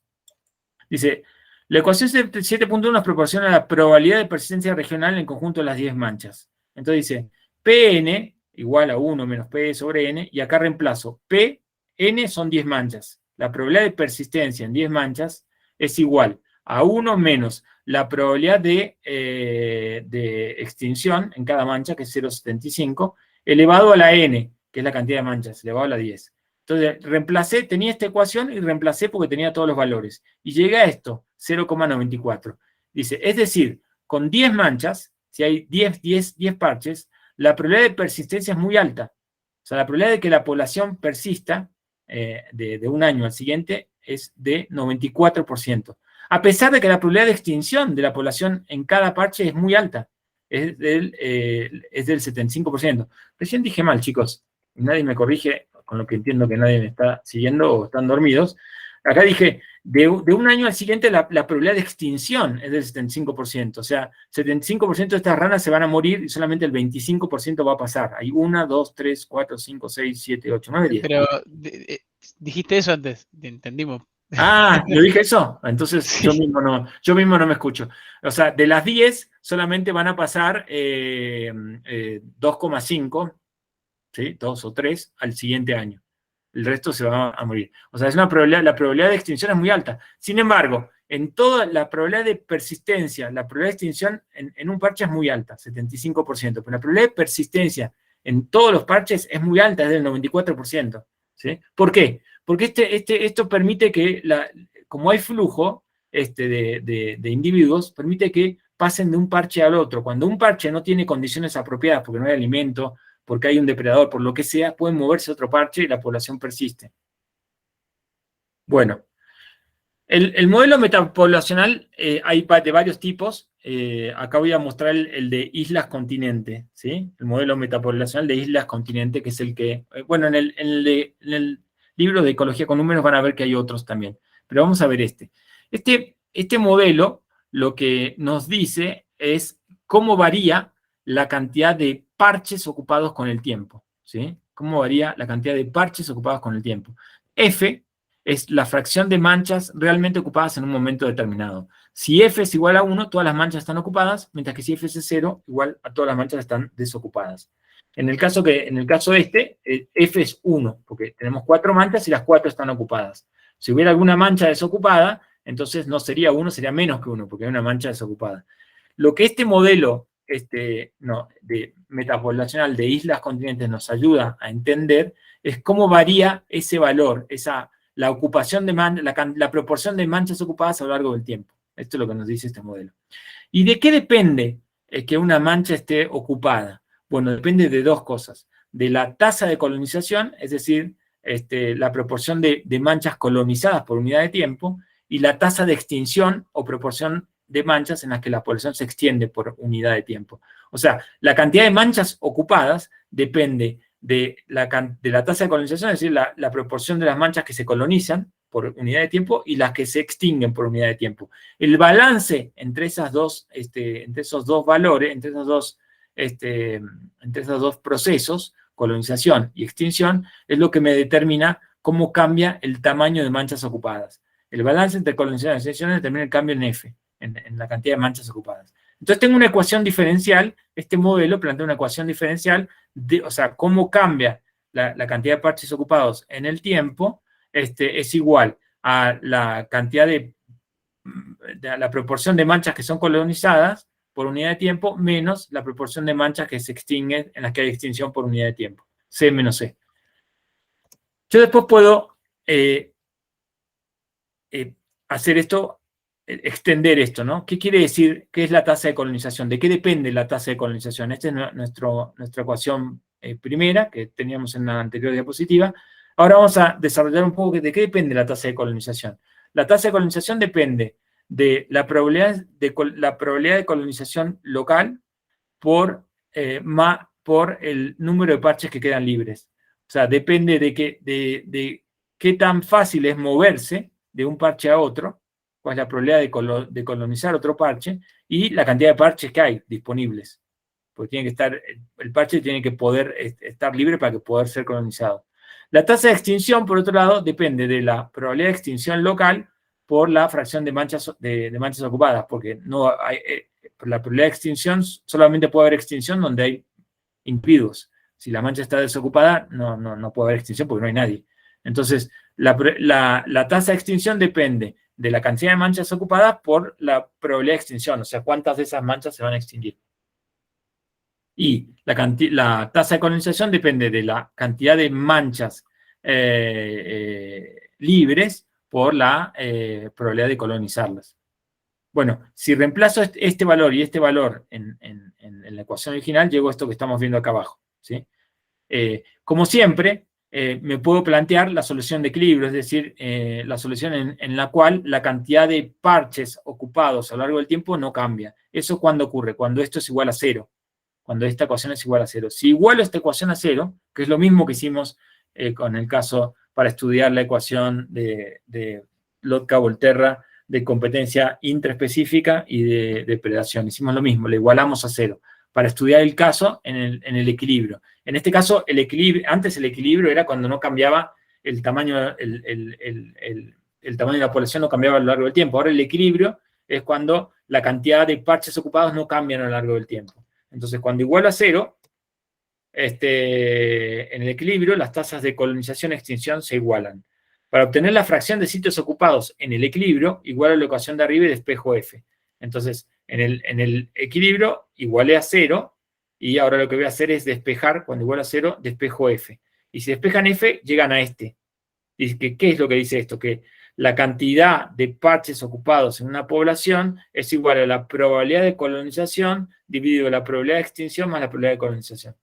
dice, la ecuación 7.1 nos proporciona la probabilidad de persistencia regional en el conjunto de las 10 manchas. Entonces dice, Pn igual a 1 menos P sobre N, y acá reemplazo, Pn son 10 manchas. La probabilidad de persistencia en 10 manchas es igual a 1 menos la probabilidad de extinción en cada mancha, que es 0,75, elevado a la n, que es la cantidad de manchas, elevado a la 10. Entonces, tenía esta ecuación y reemplacé porque tenía todos los valores. Y llegué a esto, 0,94. Dice, es decir, con 10 manchas, si hay 10 parches, la probabilidad de persistencia es muy alta. O sea, la probabilidad de que la población persista de un año al siguiente es de 94%. A pesar de que la probabilidad de extinción de la población en cada parche es muy alta. Es del 75%. Recién dije mal, chicos. Nadie me corrige, con lo que entiendo que nadie me está siguiendo o están dormidos. Acá dije, de un año al siguiente la probabilidad de extinción es del 75%. O sea, 75% de estas ranas se van a morir y solamente el 25% va a pasar. Hay 1, 2, 3, 4, 5, 6, 7, 8, 9, 10. Pero dijiste eso antes, entendimos. Ah, ¿lo dije eso? Entonces Sí. yo mismo no me escucho. O sea, de las 10 solamente van a pasar 2,5, ¿sí? 2 o 3 al siguiente año. El resto se va a morir. O sea, la probabilidad de extinción es muy alta. Sin embargo, en toda la probabilidad de persistencia, la probabilidad de extinción en un parche es muy alta, 75%, pero la probabilidad de persistencia en todos los parches es muy alta, es del 94%. ¿Sí? ¿Por qué? Porque esto permite que, como hay flujo de individuos, permite que pasen de un parche al otro. Cuando un parche no tiene condiciones apropiadas, porque no hay alimento, porque hay un depredador, por lo que sea, pueden moverse a otro parche y la población persiste. Bueno, el modelo metapoblacional hay de varios tipos. Acá voy a mostrar el de islas-continente, ¿sí? El modelo metapoblacional de islas-continente, que es el que... bueno, en el libro de Ecología con Números van a ver que hay otros también. Pero vamos a ver este. Este modelo lo que nos dice es cómo varía la cantidad de parches ocupados con el tiempo, ¿sí? Cómo varía la cantidad de parches ocupados con el tiempo. F es la fracción de manchas realmente ocupadas en un momento determinado. Si F es igual a 1, todas las manchas están ocupadas, mientras que si F es 0, igual a todas las manchas están desocupadas. En el caso F es 1, porque tenemos 4 manchas y las 4 están ocupadas. Si hubiera alguna mancha desocupada, entonces no sería 1, sería menos que 1, porque hay una mancha desocupada. Lo que este modelo de metapoblacional de islas continentes nos ayuda a entender es cómo varía ese valor, la ocupación de la proporción de manchas ocupadas a lo largo del tiempo. Esto es lo que nos dice este modelo. ¿Y de qué depende que una mancha esté ocupada? Bueno, depende de dos cosas. De la tasa de colonización, es decir, la proporción de manchas colonizadas por unidad de tiempo, y la tasa de extinción o proporción de manchas en las que la población se extiende por unidad de tiempo. O sea, la cantidad de manchas ocupadas depende de la tasa de colonización, es decir, la proporción de las manchas que se colonizan por unidad de tiempo y las que se extinguen por unidad de tiempo. El balance entre esos dos valores, entre esos dos procesos, colonización y extinción, es lo que me determina cómo cambia el tamaño de manchas ocupadas. El balance entre colonización y extinción determina el cambio en F, en la cantidad de manchas ocupadas. Entonces tengo una ecuación diferencial, este modelo plantea una ecuación diferencial, o sea, cómo cambia la cantidad de parches ocupados en el tiempo, es igual a la cantidad a la proporción de manchas que son colonizadas por unidad de tiempo, menos la proporción de manchas que se extinguen en las que hay extinción por unidad de tiempo, C menos C. Yo después puedo hacer esto, extender esto, ¿no? ¿Qué quiere decir? ¿Qué es la tasa de colonización? ¿De qué depende la tasa de colonización? Esta es nuestra ecuación primera, que teníamos en la anterior diapositiva. Ahora vamos a desarrollar un poco de qué depende la tasa de colonización. La tasa de colonización depende de la probabilidad de colonización local por el número de parches que quedan libres. O sea, depende de qué tan fácil es moverse de un parche a otro, cuál es la probabilidad de colonizar otro parche, y la cantidad de parches que hay disponibles. Porque el parche tiene que poder estar libre para que pueda ser colonizado. La tasa de extinción, por otro lado, depende de la probabilidad de extinción local por la fracción de manchas ocupadas, porque no hay, la probabilidad de extinción, solamente puede haber extinción donde hay individuos. Si la mancha está desocupada, no puede haber extinción porque no hay nadie. Entonces, la tasa de extinción depende de la cantidad de manchas ocupadas por la probabilidad de extinción, o sea, cuántas de esas manchas se van a extinguir. Y la tasa de colonización depende de la cantidad de manchas libres por la probabilidad de colonizarlas. Bueno, si reemplazo este valor y este valor en la ecuación original, llego a esto que estamos viendo acá abajo, ¿sí? Como siempre, me puedo plantear la solución de equilibrio, es decir, la solución en la cual la cantidad de parches ocupados a lo largo del tiempo no cambia. ¿Eso cuándo ocurre? Cuando esto es igual a 0. Cuando esta ecuación es igual a 0. Si igualo esta ecuación a 0, que es lo mismo que hicimos con el caso para estudiar la ecuación de Lotka-Volterra de competencia intraespecífica y de depredación. Hicimos lo mismo, le igualamos a 0 para estudiar el caso en el equilibrio. En este caso, antes el equilibrio era cuando no cambiaba el tamaño, el tamaño de la población no cambiaba a lo largo del tiempo. Ahora el equilibrio es cuando la cantidad de parches ocupados no cambian a lo largo del tiempo. Entonces, cuando igualo a 0, en el equilibrio, las tasas de colonización y extinción se igualan. para obtener la fracción de sitios ocupados en el equilibrio, igual a la ecuación de arriba y despejo F. Entonces, en el equilibrio igualé a 0, y ahora lo que voy a hacer es despejar, cuando igual a 0, despejo F. Y si despejan F, llegan a este. Dice que, ¿qué es lo que dice esto? Que la cantidad de parches ocupados en una población es igual a la probabilidad de colonización dividido la probabilidad de extinción más la probabilidad de colonización.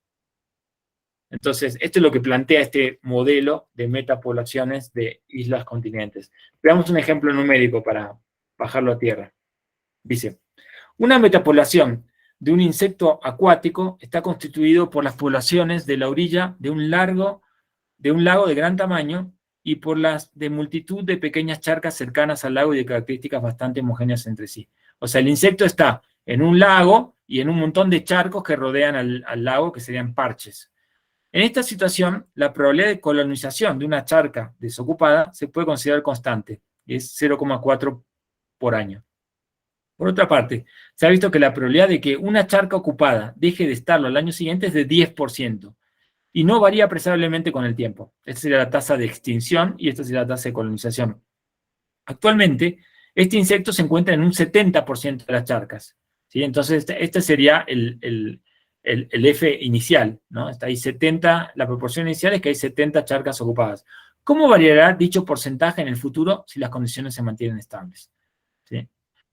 Entonces, esto es lo que plantea este modelo de metapoblaciones de islas continentes. Veamos un ejemplo numérico para bajarlo a tierra. Dice, una metapoblación de un insecto acuático está constituido por las poblaciones de la orilla de un lago de gran tamaño y por las de multitud de pequeñas charcas cercanas al lago y de características bastante homogéneas entre sí. O sea, el insecto está en un lago y en un montón de charcos que rodean al lago, que serían parches. En esta situación, la probabilidad de colonización de una charca desocupada se puede considerar constante, es 0,4 por año. Por otra parte, se ha visto que la probabilidad de que una charca ocupada deje de estarlo al año siguiente es de 10%, y no varía apreciablemente con el tiempo. Esta sería la tasa de extinción y esta sería la tasa de colonización. Actualmente, este insecto se encuentra en un 70% de las charcas, ¿sí? Entonces, este sería el F inicial, ¿no? Está ahí 70, la proporción inicial es que hay 70 charcas ocupadas. ¿Cómo variará dicho porcentaje en el futuro si las condiciones se mantienen estables? ¿Sí?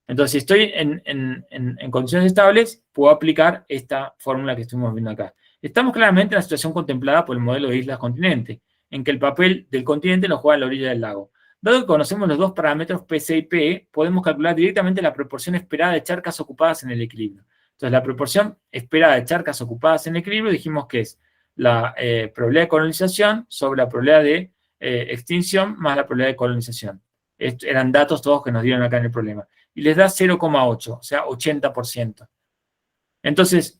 Entonces, si estoy en condiciones estables, puedo aplicar esta fórmula que estuvimos viendo acá. Estamos claramente en la situación contemplada por el modelo de islas-continente, en que el papel del continente lo juega a la orilla del lago. Dado que conocemos los dos parámetros PC y PE, podemos calcular directamente la proporción esperada de charcas ocupadas en el equilibrio. Entonces, la proporción esperada de charcas ocupadas en el equilibrio dijimos que es la probabilidad de colonización sobre la probabilidad de extinción más la probabilidad de colonización. Estos eran datos todos que nos dieron acá en el problema. Y les da 0,8, o sea, 80%. Entonces,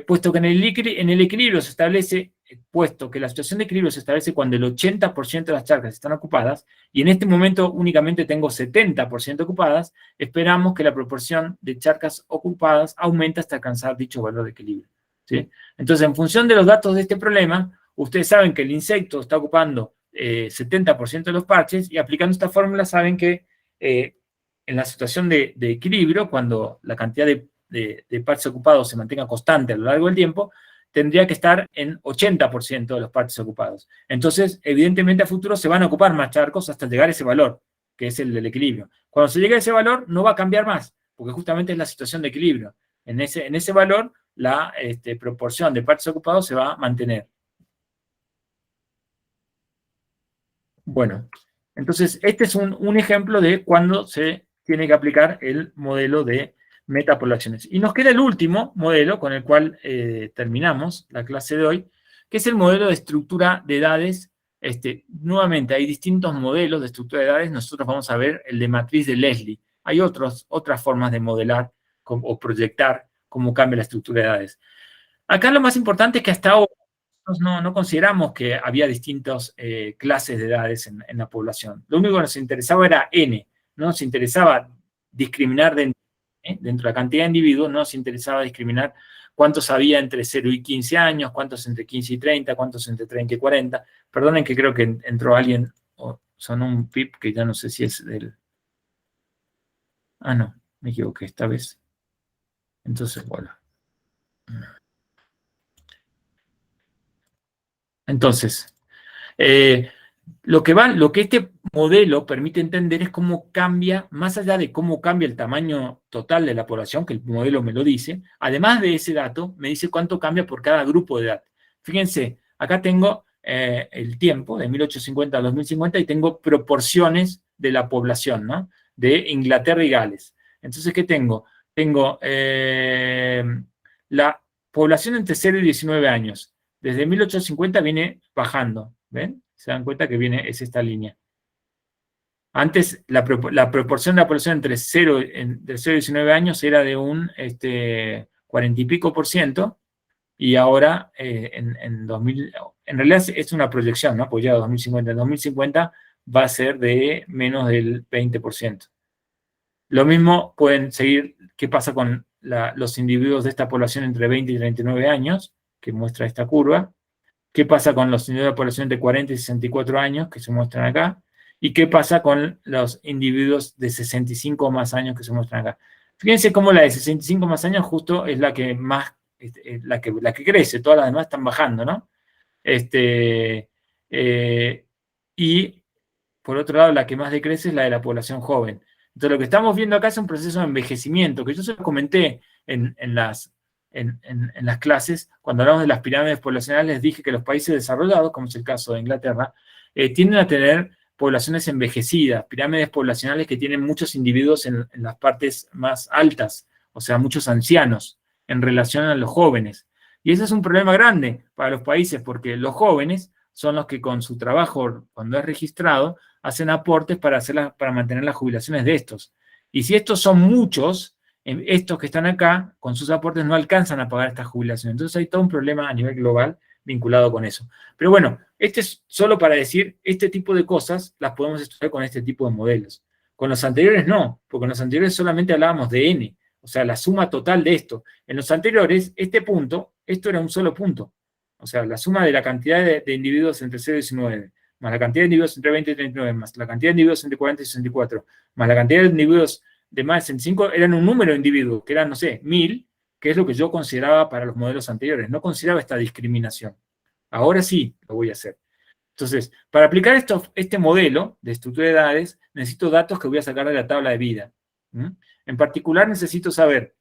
puesto que en el equilibrio se establece, puesto que la situación de equilibrio se establece cuando el 80% de las charcas están ocupadas, y en este momento únicamente tengo 70% ocupadas, esperamos que la proporción de charcas ocupadas aumente hasta alcanzar dicho valor de equilibrio, ¿sí? Entonces, en función de los datos de este problema, ustedes saben que el insecto está ocupando 70% de los parches, y aplicando esta fórmula saben que en la situación de equilibrio, cuando la cantidad de parches ocupados se mantenga constante a lo largo del tiempo, tendría que estar en 80% de los parches ocupados. Entonces, evidentemente a futuro se van a ocupar más charcos hasta llegar a ese valor, que es el del equilibrio. Cuando se llegue a ese valor, no va a cambiar más, porque justamente es la situación de equilibrio. En ese valor, la proporción de parches ocupados se va a mantener. Bueno, entonces este es un ejemplo de cuando se tiene que aplicar el modelo de metapoblaciones. Y nos queda el último modelo con el cual terminamos la clase de hoy, que es el modelo de estructura de edades. Nuevamente, hay distintos modelos de estructura de edades. Nosotros vamos a ver el de matriz de Leslie. Hay otras formas de modelar o proyectar cómo cambia la estructura de edades. Acá lo más importante es que hasta ahora no consideramos que había distintas clases de edades en la población. Lo único que nos interesaba era N. No nos interesaba discriminar dentro de la cantidad de individuos, no nos interesaba discriminar cuántos había entre 0 y 15 años, cuántos entre 15 y 30, cuántos entre 30 y 40. Perdonen que creo que entró alguien, o sonó un pip que ya no sé si es del... Ah, no, me equivoqué esta vez. Entonces, bueno. Entonces, lo que este modelo permite entender es cómo cambia, más allá de cómo cambia el tamaño total de la población, que el modelo me lo dice, además de ese dato, me dice cuánto cambia por cada grupo de edad. Fíjense, acá tengo el tiempo, de 1850 a 2050, y tengo proporciones de la población, ¿no? De Inglaterra y Gales. Entonces, ¿qué tengo? Tengo la población entre 0 y 19 años. Desde 1850 viene bajando, ¿ven? Se dan cuenta que es esta línea. Antes, la proporción de la población entre 0 y 19 años era de un 40 y pico %, y ahora en realidad es una proyección, ¿no? Pues ya 2050. En 2050 va a ser de menos del 20%. Lo mismo pueden seguir, ¿qué pasa con los individuos de esta población entre 20 y 39 años? Que muestra esta curva. ¿Qué pasa con los individuos de la población de 40 y 64 años, que se muestran acá? ¿Y qué pasa con los individuos de 65 o más años que se muestran acá? Fíjense cómo la de 65 más años justo es la que más, la que crece, todas las demás están bajando, ¿no? Y por otro lado, la que más decrece es la de la población joven. Entonces, lo que estamos viendo acá es un proceso de envejecimiento, que yo se lo comenté en las clases, cuando hablamos de las pirámides poblacionales, les dije que los países desarrollados, como es el caso de Inglaterra, tienden a tener poblaciones envejecidas, pirámides poblacionales que tienen muchos individuos en las partes más altas, o sea, muchos ancianos, en relación a los jóvenes. Y ese es un problema grande para los países, porque los jóvenes son los que con su trabajo, cuando es registrado, hacen aportes para mantener las jubilaciones de estos. Y si estos son muchos, estos que están acá, con sus aportes no alcanzan a pagar esta jubilación. Entonces hay todo un problema a nivel global vinculado con eso. Pero bueno, este es solo para decir, este tipo de cosas las podemos estudiar con este tipo de modelos. Con los anteriores no, porque en los anteriores solamente hablábamos de n, o sea, la suma total de esto. En los anteriores, este punto, esto era un solo punto. O sea, la suma de la cantidad de individuos entre 0 y 19, más la cantidad de individuos entre 20 y 39, más la cantidad de individuos entre 40 y 64, más la cantidad de individuos de más de 65, eran un número de individuos, que eran, no sé, 1000, que es lo que yo consideraba para los modelos anteriores. No consideraba esta discriminación. Ahora sí lo voy a hacer. Entonces, para aplicar este modelo de estructura de edades, necesito datos que voy a sacar de la tabla de vida. En particular, necesito saber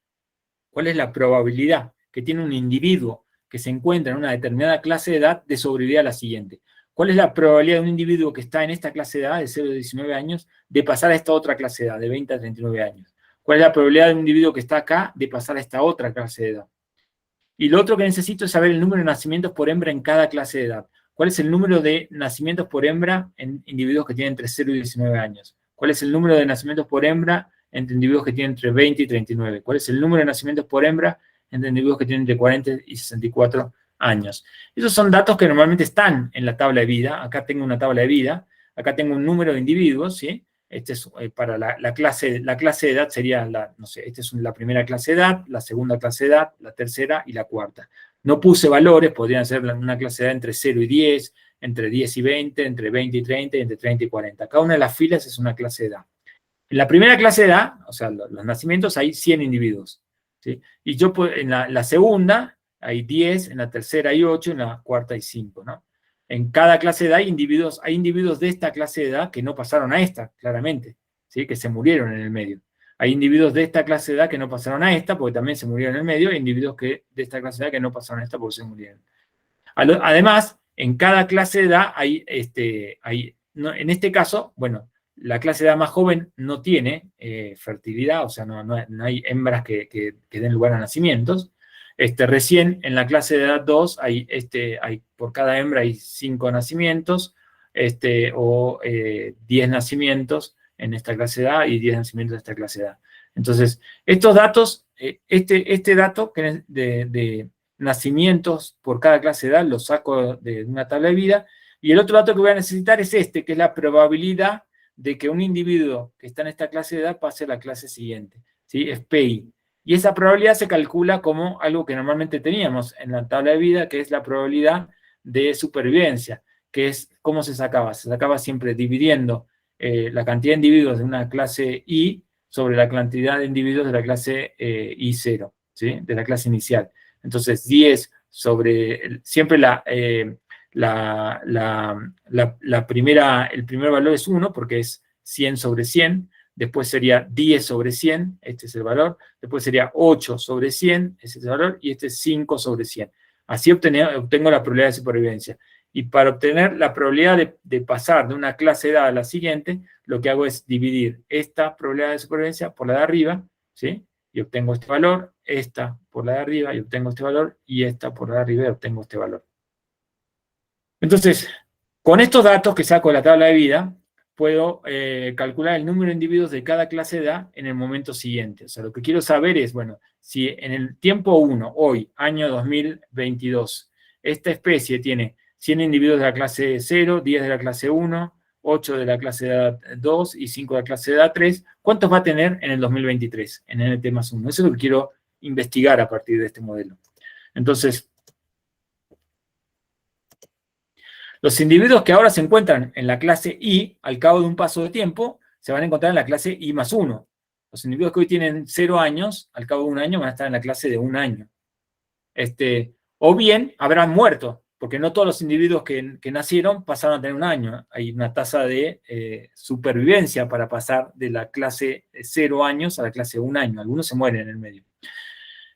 cuál es la probabilidad que tiene un individuo que se encuentra en una determinada clase de edad de sobrevivir a la siguiente. ¿Cuál es la probabilidad de un individuo que está en esta clase de edad, de 0 a 19 años, de pasar a esta otra clase de edad, de 20 a 39 años? ¿Cuál es la probabilidad de un individuo que está acá de pasar a esta otra clase de edad? Y lo otro que necesito es saber el número de nacimientos por hembra en cada clase de edad. ¿Cuál es el número de nacimientos por hembra en individuos que tienen entre 0 y 19 años? ¿Cuál es el número de nacimientos por hembra entre individuos que tienen entre 20 y 39? ¿Cuál es el número de nacimientos por hembra entre individuos que tienen entre 40 y 64 años? Esos son datos que normalmente están en la tabla de vida. Acá tengo una tabla de vida. Acá tengo un número de individuos, ¿sí? Este es para la clase de edad sería, no sé, esta es la primera clase de edad, la segunda clase de edad, la tercera y la cuarta. No puse valores, podrían ser una clase de edad entre 0 y 10, entre 10 y 20, entre 20 y 30, y entre 30 y 40. Cada una de las filas es una clase de edad. En la primera clase de edad, o sea, los nacimientos, hay 100 individuos, ¿sí? Y yo en la segunda hay 10, en la tercera hay 8, en la cuarta hay 5, ¿no? En cada clase de edad hay individuos de esta clase de edad que no pasaron a esta, claramente, ¿sí? Que se murieron en el medio. Hay individuos de esta clase de edad que no pasaron a esta porque también se murieron en el medio, y individuos de esta clase de edad que no pasaron a esta porque se murieron. Además, en cada clase de edad en este caso, bueno, la clase de edad más joven no tiene fertilidad, o sea, no hay hembras que den lugar a nacimientos. Recién en la clase de edad 2, por cada hembra hay 5 nacimientos, o 10 nacimientos en esta clase de edad y 10 nacimientos en esta clase de edad. Entonces, estos datos, este dato de nacimientos por cada clase de edad lo saco de una tabla de vida, y el otro dato que voy a necesitar es que es la probabilidad de que un individuo que está en esta clase de edad pase a la clase siguiente, ¿sí? Es PI. Y esa probabilidad se calcula como algo que normalmente teníamos en la tabla de vida, que es la probabilidad de supervivencia, que es, ¿cómo se sacaba? Se sacaba siempre dividiendo la cantidad de individuos de una clase I sobre la cantidad de individuos de la clase I0, ¿sí? De la clase inicial. Entonces, 10 sobre, siempre el primer valor es 1, porque es 100 sobre 100, después sería 10 sobre 100, este es el valor, después sería 8 sobre 100, ese es el valor, y este es 5 sobre 100. Así obtengo la probabilidad de supervivencia. Y para obtener la probabilidad de pasar de una clase de edad a la siguiente, lo que hago es dividir esta probabilidad de supervivencia por la de arriba, ¿sí? Y obtengo este valor, esta por la de arriba, y obtengo este valor, y esta por la de arriba, y obtengo este valor. Entonces, con estos datos que saco de la tabla de vida, puedo calcular el número de individuos de cada clase de edad en el momento siguiente. O sea, lo que quiero saber es, bueno, si en el tiempo 1, hoy, año 2022, esta especie tiene 100 individuos de la clase 0, 10 de la clase 1, 8 de la clase de edad 2 y 5 de la clase de edad 3, ¿cuántos va a tener en el 2023, en NT más 1? Eso es lo que quiero investigar a partir de este modelo. Entonces, Los individuos que ahora se encuentran en la clase I, al cabo de un paso de tiempo, se van a encontrar en la clase I más 1. Los individuos que hoy tienen 0 años, al cabo de un año van a estar en la clase de 1 año. O bien habrán muerto, porque no todos los individuos que nacieron pasaron a tener 1 año. Hay una tasa de supervivencia para pasar de la clase 0 años a la clase 1 año. Algunos se mueren en el medio.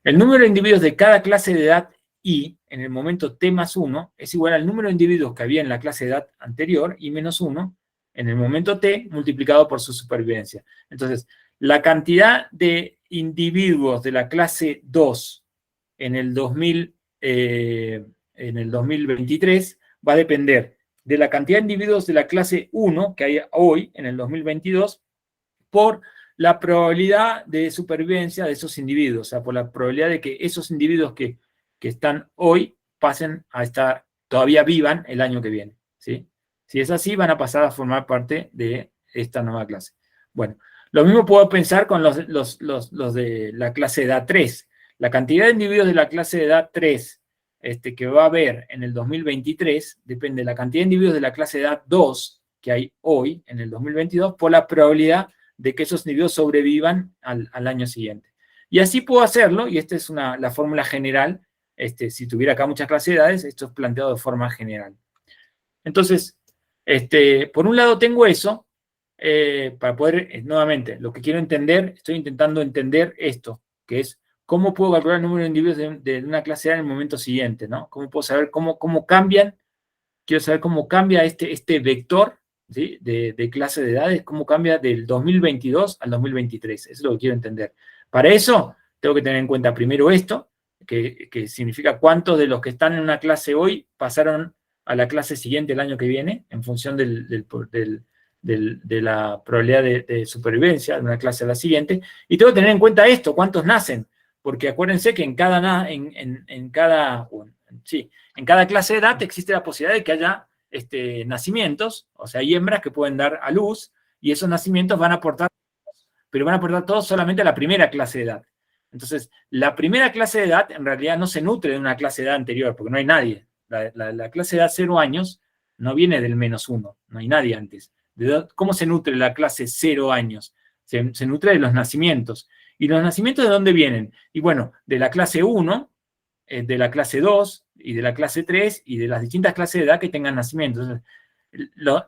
El número de individuos de cada clase de edad I, en el momento T más 1, es igual al número de individuos que había en la clase de edad anterior, I menos 1, en el momento T, multiplicado por su supervivencia. Entonces, la cantidad de individuos de la clase 2 en el 2023 va a depender de la cantidad de individuos de la clase 1 que hay hoy, en el 2022, por la probabilidad de supervivencia de esos individuos, o sea, por la probabilidad de que esos individuos que están hoy pasen a estar, todavía vivan el año que viene, ¿sí? Si es así, van a pasar a formar parte de esta nueva clase. Bueno, lo mismo puedo pensar con los de la clase de edad 3. La cantidad de individuos de la clase de edad 3 que va a haber en el 2023 depende de la cantidad de individuos de la clase de edad 2 que hay hoy, en el 2022, por la probabilidad de que esos individuos sobrevivan al año siguiente. Y así puedo hacerlo, y esta es la fórmula general. Si tuviera acá muchas clases de edades, esto es planteado de forma general. Entonces, por un lado tengo eso, para poder, nuevamente, lo que quiero entender, estoy intentando entender esto, que es cómo puedo calcular el número de individuos de una clase de edad en el momento siguiente, ¿no? Cómo puedo saber cómo cambian, quiero saber cómo cambia este vector, ¿sí? de clase de edades, cómo cambia del 2022 al 2023, eso es lo que quiero entender. Para eso, tengo que tener en cuenta primero esto, que significa cuántos de los que están en una clase hoy pasaron a la clase siguiente el año que viene, en función de la probabilidad de supervivencia de una clase a la siguiente, y tengo que tener en cuenta esto, cuántos nacen, porque acuérdense que en cada clase de edad existe la posibilidad de que haya nacimientos, o sea, hay hembras que pueden dar a luz, y esos nacimientos van a aportar, pero van a aportar todos solamente a la primera clase de edad. Entonces, la primera clase de edad en realidad no se nutre de una clase de edad anterior, porque no hay nadie. La clase de edad 0 años no viene del menos 1, no hay nadie antes. ¿Cómo se nutre la clase 0 años? Se nutre de los nacimientos. ¿Y los nacimientos de dónde vienen? Y bueno, de la clase 1, de la clase 2, y de la clase 3, y de las distintas clases de edad que tengan nacimientos. Entonces,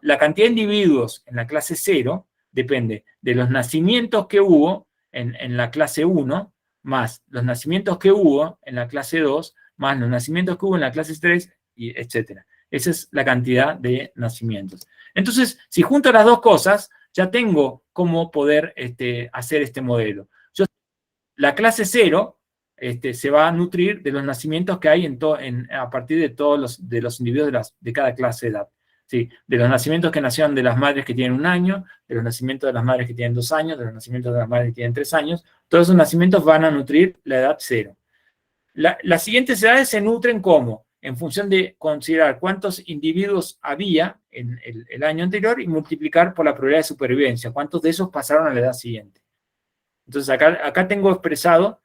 la cantidad de individuos en la clase 0 depende de los nacimientos que hubo en la clase 1, más los nacimientos que hubo en la clase 2, más los nacimientos que hubo en la clase 3, y etc. Esa es la cantidad de nacimientos. Entonces, si junto las dos cosas, ya tengo cómo poder hacer este modelo. La clase 0 se va a nutrir de los nacimientos que hay a partir de todos los individuos de cada clase de edad. ¿Sí? De los nacimientos que nacieron de las madres que tienen 1 año, de los nacimientos de las madres que tienen 2 años, de los nacimientos de las madres que tienen 3 años, todos esos nacimientos van a nutrir la edad 0. Las siguientes edades se nutren ¿cómo? En función de considerar cuántos individuos había en el año anterior y multiplicar por la probabilidad de supervivencia, cuántos de esos pasaron a la edad siguiente. Entonces acá tengo expresado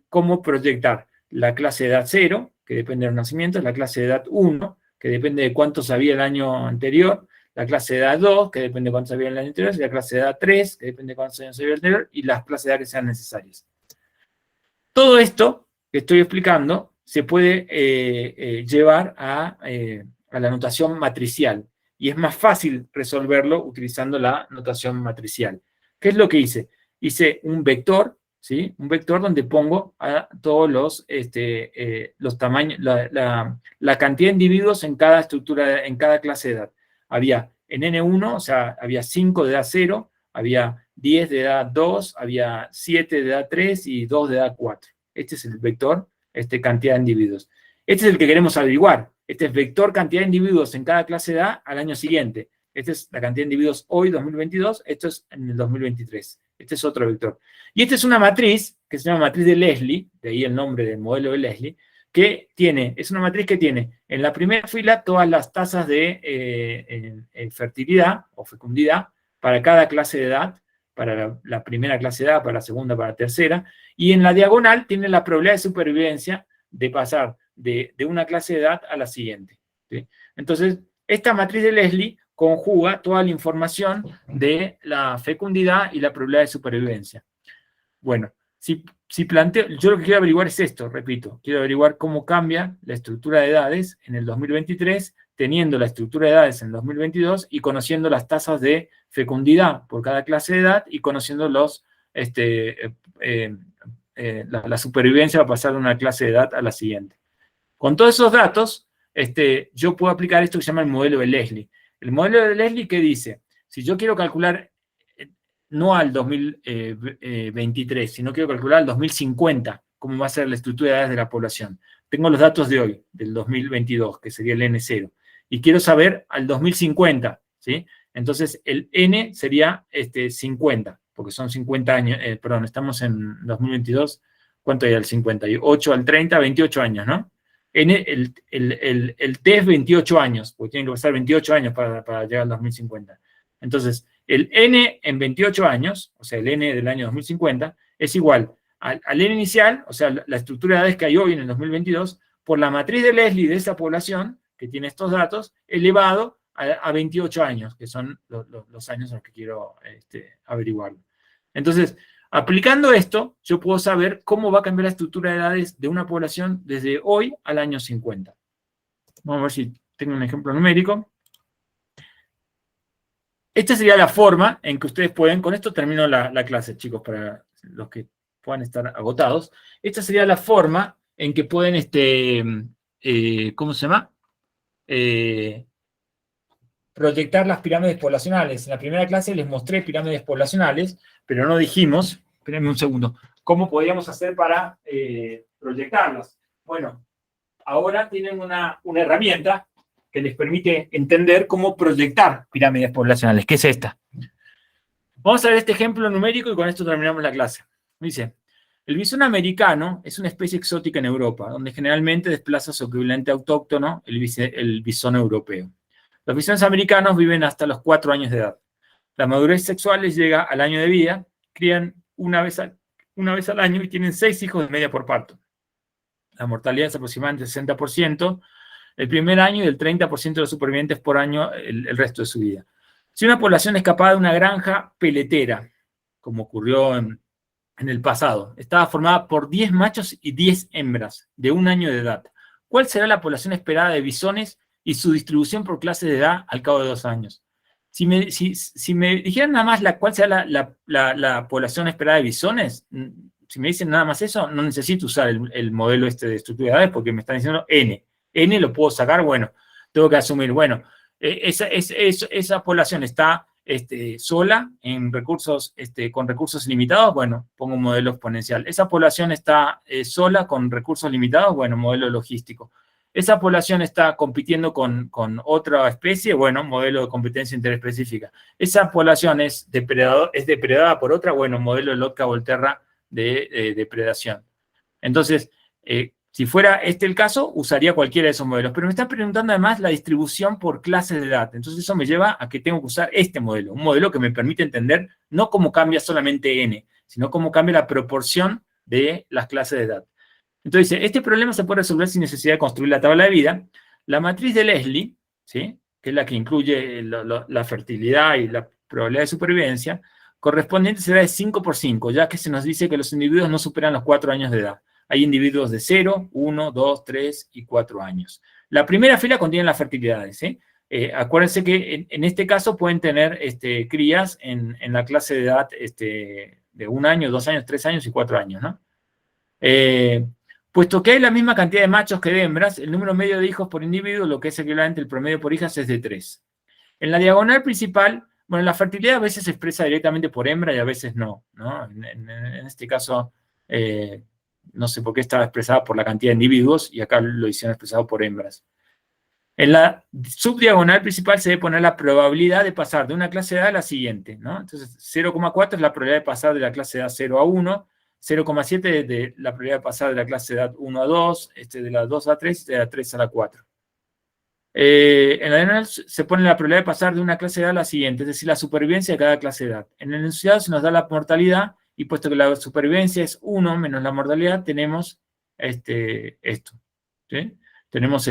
cómo proyectar la clase de edad 0, que depende de los nacimientos, la clase de edad 1, que depende de cuántos había el año anterior, la clase de edad 2, que depende de cuántos había el año anterior, y la clase de edad 3, que depende de cuántos años había el anterior, y las clases de edad que sean necesarias. Todo esto que estoy explicando se puede llevar a la notación matricial, y es más fácil resolverlo utilizando la notación matricial. ¿Qué es lo que hice? Hice un vector, ¿sí? Un vector donde pongo a todos los tamaños, la cantidad de individuos en cada estructura, en cada clase de edad. Había en N1, o sea, había 5 de edad 0, había 10 de edad 2, había 7 de edad 3 y 2 de edad 4. Este es el vector, cantidad de individuos. Este es el que queremos averiguar. Este es vector cantidad de individuos en cada clase de edad al año siguiente. Esta es la cantidad de individuos hoy, 2022, esto es en el 2023. Este es otro vector. Y esta es una matriz, que se llama matriz de Leslie, de ahí el nombre del modelo de Leslie, que es una matriz que tiene en la primera fila todas las tasas de fertilidad o fecundidad para cada clase de edad, para la primera clase de edad, para la segunda, para la tercera, y en la diagonal tiene la probabilidad de supervivencia de pasar de una clase de edad a la siguiente. ¿sí? Entonces, esta matriz de Leslie conjuga toda la información de la fecundidad y la probabilidad de supervivencia. Bueno, si planteo, yo lo que quiero averiguar es esto, repito, quiero averiguar cómo cambia la estructura de edades en el 2023, teniendo la estructura de edades en el 2022 y conociendo las tasas de fecundidad por cada clase de edad y conociendo la supervivencia va a pasar de una clase de edad a la siguiente. Con todos esos datos, yo puedo aplicar esto que se llama el modelo de Leslie. El modelo de Leslie, ¿qué dice? Si yo quiero calcular no al 2023, sino quiero calcular al 2050, cómo va a ser la estructura de edades de la población. Tengo los datos de hoy, del 2022, que sería el N0, y quiero saber al 2050, ¿sí? Entonces, el N sería 50, porque son 50 años, perdón, estamos en 2022, ¿cuánto hay al 58 al 30? 28 años, ¿no? El T es 28 años, porque tienen que pasar 28 años para llegar al 2050. Entonces, el N en 28 años, o sea, el N del año 2050, es igual al N inicial, o sea, la estructura de edades que hay hoy en el 2022, por la matriz de Leslie de esa población, que tiene estos datos, elevado a 28 años, que son los años en los que quiero averiguarlo. Entonces, aplicando esto, yo puedo saber cómo va a cambiar la estructura de edades de una población desde hoy al año 50. Vamos a ver si tengo un ejemplo numérico. Esta sería la forma en que ustedes pueden, con esto termino la clase, chicos, para los que puedan estar agotados. Esta sería la forma en que pueden, ¿cómo se llama? Proyectar las pirámides poblacionales. En la primera clase les mostré pirámides poblacionales, pero no dijimos, espérenme un segundo, cómo podríamos hacer para proyectarlas. Bueno, ahora tienen una herramienta que les permite entender cómo proyectar pirámides poblacionales, que es esta. Vamos a ver este ejemplo numérico y con esto terminamos la clase. Dice, el bisón americano es una especie exótica en Europa, donde generalmente desplaza su equivalente autóctono, el bisón europeo. Los bisones americanos viven hasta los 4 años de edad. La madurez sexual les llega al año de vida, crían una vez al año y tienen 6 hijos de media por parto. La mortalidad es aproximadamente 60%, el primer año y el 30% de los supervivientes por año el resto de su vida. Si una población escapada de una granja peletera, como ocurrió en el pasado, estaba formada por 10 machos y 10 hembras de 1 año de edad, ¿cuál será la población esperada de bisones y su distribución por clase de edad al cabo de 2 años? Si me dijeran nada más cuál será la población esperada de bisones, si me dicen nada más eso, no necesito usar el modelo de estructura de edades porque me están diciendo N. N lo puedo sacar, bueno, tengo que asumir, bueno, esa población está sola en recursos, con recursos limitados, bueno, pongo un modelo exponencial. Esa población está sola con recursos limitados, bueno, modelo logístico. Esa población está compitiendo con otra especie, bueno, modelo de competencia interespecífica. Esa población es depredada por otra, bueno, modelo de Lotka-Volterra de depredación. Entonces, si fuera el caso, usaría cualquiera de esos modelos. Pero me están preguntando además la distribución por clases de edad. Entonces eso me lleva a que tengo que usar este modelo. Un modelo que me permite entender no cómo cambia solamente N, sino cómo cambia la proporción de las clases de edad. Entonces, este problema se puede resolver sin necesidad de construir la tabla de vida. La matriz de Leslie, ¿sí?, que es la que incluye la fertilidad y la probabilidad de supervivencia, correspondiente será de 5 por 5, ya que se nos dice que los individuos no superan los 4 años de edad. Hay individuos de 0, 1, 2, 3 y 4 años. La primera fila contiene las fertilidades, ¿sí? Acuérdense que en este caso pueden tener crías en la clase de edad de 1 año, 2 años, 3 años y 4 años, ¿no? Puesto que hay la misma cantidad de machos que de hembras, el número medio de hijos por individuo, lo que es equivalente al promedio por hijas, es de 3. En la diagonal principal, bueno, la fertilidad a veces se expresa directamente por hembra y a veces no, ¿no? En este caso, no sé por qué estaba expresada por la cantidad de individuos y acá lo hicieron expresado por hembras. En la subdiagonal principal se debe poner la probabilidad de pasar de una clase de edad a la siguiente, ¿no? Entonces, 0,4 es la probabilidad de pasar de la clase de edad 0 a 1, 0,7 de la probabilidad de pasar de la clase de edad 1 a 2, de la 2 a 3 y de la 3 a la 4. En la diagonal se pone la probabilidad de pasar de una clase de edad a la siguiente, es decir, la supervivencia de cada clase de edad. En el enunciado se nos da la mortalidad, y puesto que la supervivencia es 1 menos la mortalidad, tenemos esto, ¿sí? Tenemos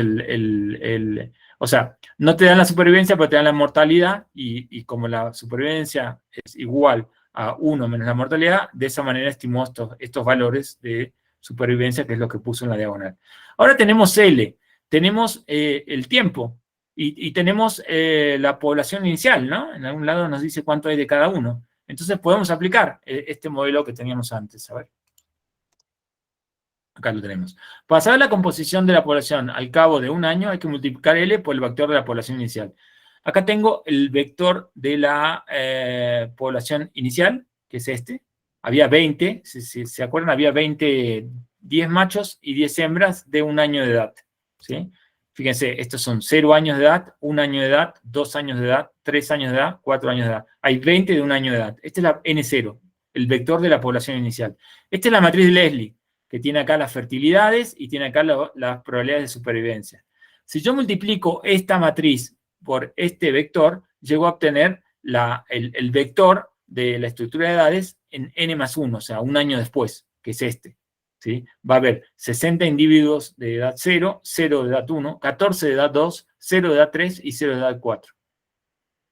O sea, no te dan la supervivencia, pero te dan la mortalidad, y como la supervivencia es igual a 1 menos la mortalidad, de esa manera estimó estos valores de supervivencia, que es lo que puso en la diagonal. Ahora tenemos L, tenemos el tiempo, y tenemos la población inicial, ¿no? En algún lado nos dice cuánto hay de cada uno. Entonces podemos aplicar este modelo que teníamos antes. A ver. Acá lo tenemos. Para saber la composición de la población al cabo de un año, hay que multiplicar L por el vector de la población inicial. Acá tengo el vector de la población inicial, que es este. Había 20, si se acuerdan, había 10 machos y 10 hembras de un año de edad. ¿Sí? Fíjense, estos son 0 años de edad, 1 año de edad, 2 años de edad, 3 años de edad, 4 años de edad. Hay 20 de un año de edad. Esta es la N0, el vector de la población inicial. Esta es la matriz de Leslie, que tiene acá las fertilidades y tiene acá las probabilidades de supervivencia. Si yo multiplico esta matriz por este vector, llego a obtener el vector de la estructura de edades en n+1, o sea, un año después, que es este. ¿Sí? Va a haber 60 individuos de edad 0, 0 de edad 1, 14 de edad 2, 0 de edad 3 y 0 de edad 4.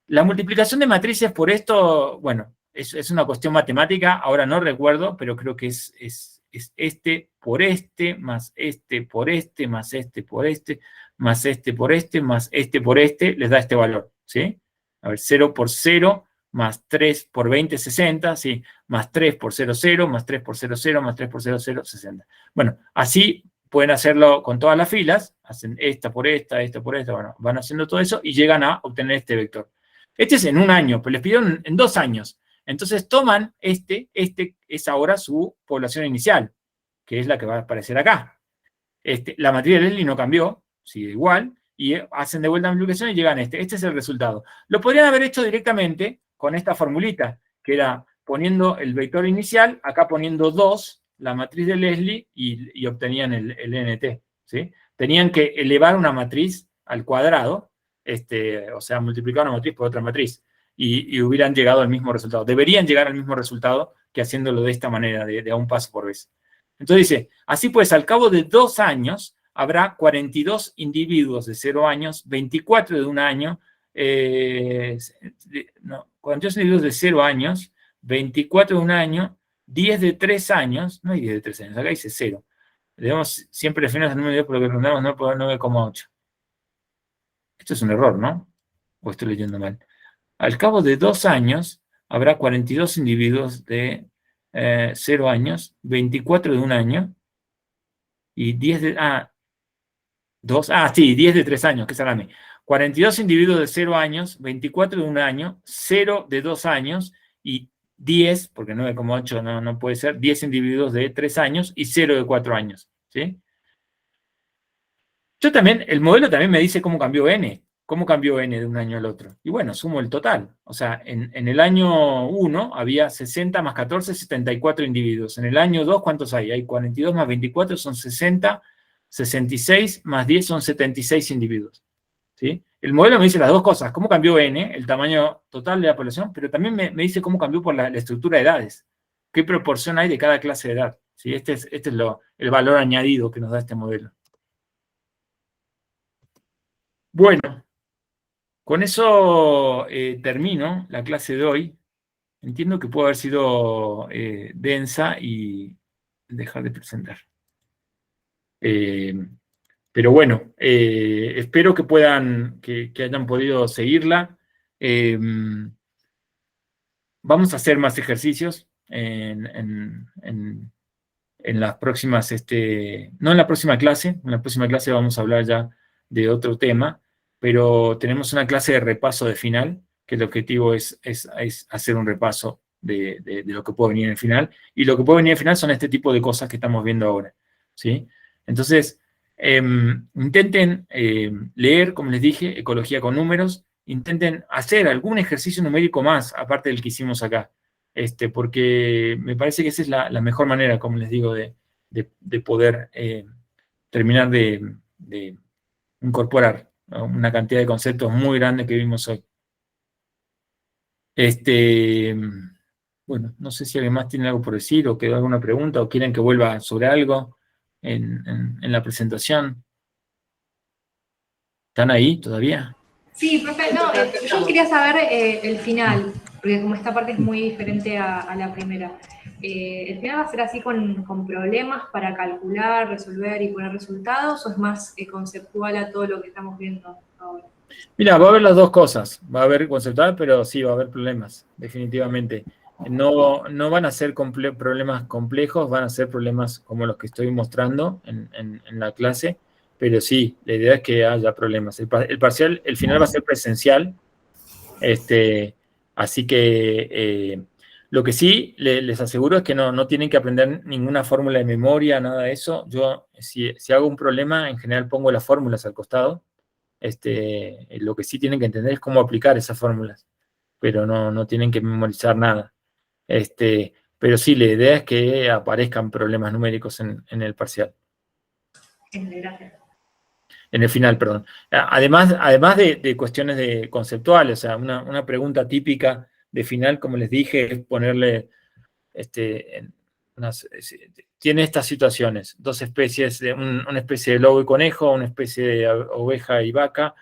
La multiplicación de matrices por esto, bueno, es una cuestión matemática, ahora no recuerdo, pero creo que es este por este, más este por este, más este por este, más este por este, más este por este, les da este valor, ¿sí? A ver, 0 por 0, más 3 por 20, 60, ¿sí? Más 3 por 0, 0, más 3 por 0, 0, más 3 por 0, 0, 60. Bueno, así pueden hacerlo con todas las filas, hacen esta por esta, bueno, van haciendo todo eso y llegan a obtener este vector. Este es en un año, pero les pidieron en 2 años. Entonces toman este es ahora su población inicial, que es la que va a aparecer acá. La matriz de Leslie no cambió, sigue igual, y hacen de vuelta la multiplicación y llegan a este. Este es el resultado. Lo podrían haber hecho directamente con esta formulita, que era poniendo el vector inicial, acá poniendo 2, la matriz de Leslie, y obtenían el NT, ¿sí? Tenían que elevar una matriz al cuadrado, o sea, multiplicar una matriz por otra matriz, y hubieran llegado al mismo resultado. Deberían llegar al mismo resultado que haciéndolo de esta manera, de a un paso por vez. Entonces dice, así pues, al cabo de 2 años, habrá 42 individuos de 0 años, 24 de 1 año, 42 individuos de 0 años, 24 de 1 año, 10 de 3 años, no hay 10 de 3 años, acá dice 0. Debemos siempre definir el número de 10 por lo que rondamos 9 por 9,8. Esto es un error, ¿no? O estoy leyendo mal. Al cabo de 2 años, habrá 42 individuos de 0 años, 24 de 1 año, y 10 de... 10 de 3 años, que salame. 42 individuos de 0 años, 24 de 1 año, 0 de 2 años, y 10, porque 9,8 no puede ser, 10 individuos de 3 años y 0 de 4 años, ¿sí? Yo también, el modelo también me dice cómo cambió N. ¿Cómo cambió N de un año al otro? Y bueno, sumo el total. O sea, en el año 1 había 60 más 14, 74 individuos. En el año 2, ¿cuántos hay? Hay 42 más 24, son 60, 66 más 10 son 76 individuos. ¿Sí? El modelo me dice las dos cosas. ¿Cómo cambió N, el tamaño total de la población? Pero también me dice cómo cambió por la estructura de edades. ¿Qué proporción hay de cada clase de edad? ¿Sí? Este es el valor añadido que nos da este modelo. Bueno. Con eso termino la clase de hoy. Entiendo que puede haber sido densa y dejar de presentar. Pero bueno, espero que puedan, que hayan podido seguirla. Vamos a hacer más ejercicios en las próximas, no en la próxima clase. En la próxima clase vamos a hablar ya de otro tema, pero tenemos una clase de repaso de final, que el objetivo es hacer un repaso de lo que puede venir en el final, y lo que puede venir en el final son este tipo de cosas que estamos viendo ahora, ¿sí? Entonces, intenten leer, como les dije, ecología con números, intenten hacer algún ejercicio numérico más, aparte del que hicimos acá, porque me parece que esa es la mejor manera, como les digo, de poder terminar de incorporar, ¿no?, una cantidad de conceptos muy grandes que vimos hoy. Bueno, no sé si alguien más tiene algo por decir, o quedó alguna pregunta, o quieren que vuelva sobre algo en la presentación. ¿Están ahí todavía? Sí, profe, no, yo quería saber el final, porque como esta parte es muy diferente a la primera. ¿El final va a ser así con problemas para calcular, resolver y poner resultados, o es más conceptual a todo lo que estamos viendo ahora? Mira, va a haber las dos cosas. Va a haber conceptual, pero sí, va a haber problemas, definitivamente. No van a ser problemas complejos, van a ser problemas como los que estoy mostrando en la clase, pero sí, la idea es que haya problemas. El parcial, el final va a ser presencial, así que lo que sí les aseguro es que no tienen que aprender ninguna fórmula de memoria, nada de eso. Yo, si hago un problema, en general pongo las fórmulas al costado. Lo que sí tienen que entender es cómo aplicar esas fórmulas, pero no tienen que memorizar nada. Pero sí, la idea es que aparezcan problemas numéricos en el parcial. Gracias. En el final, perdón. Además de cuestiones conceptuales, o sea, una pregunta típica de final, como les dije, es ponerle, tiene estas situaciones, dos especies, una especie de lobo y conejo, una especie de oveja y vaca,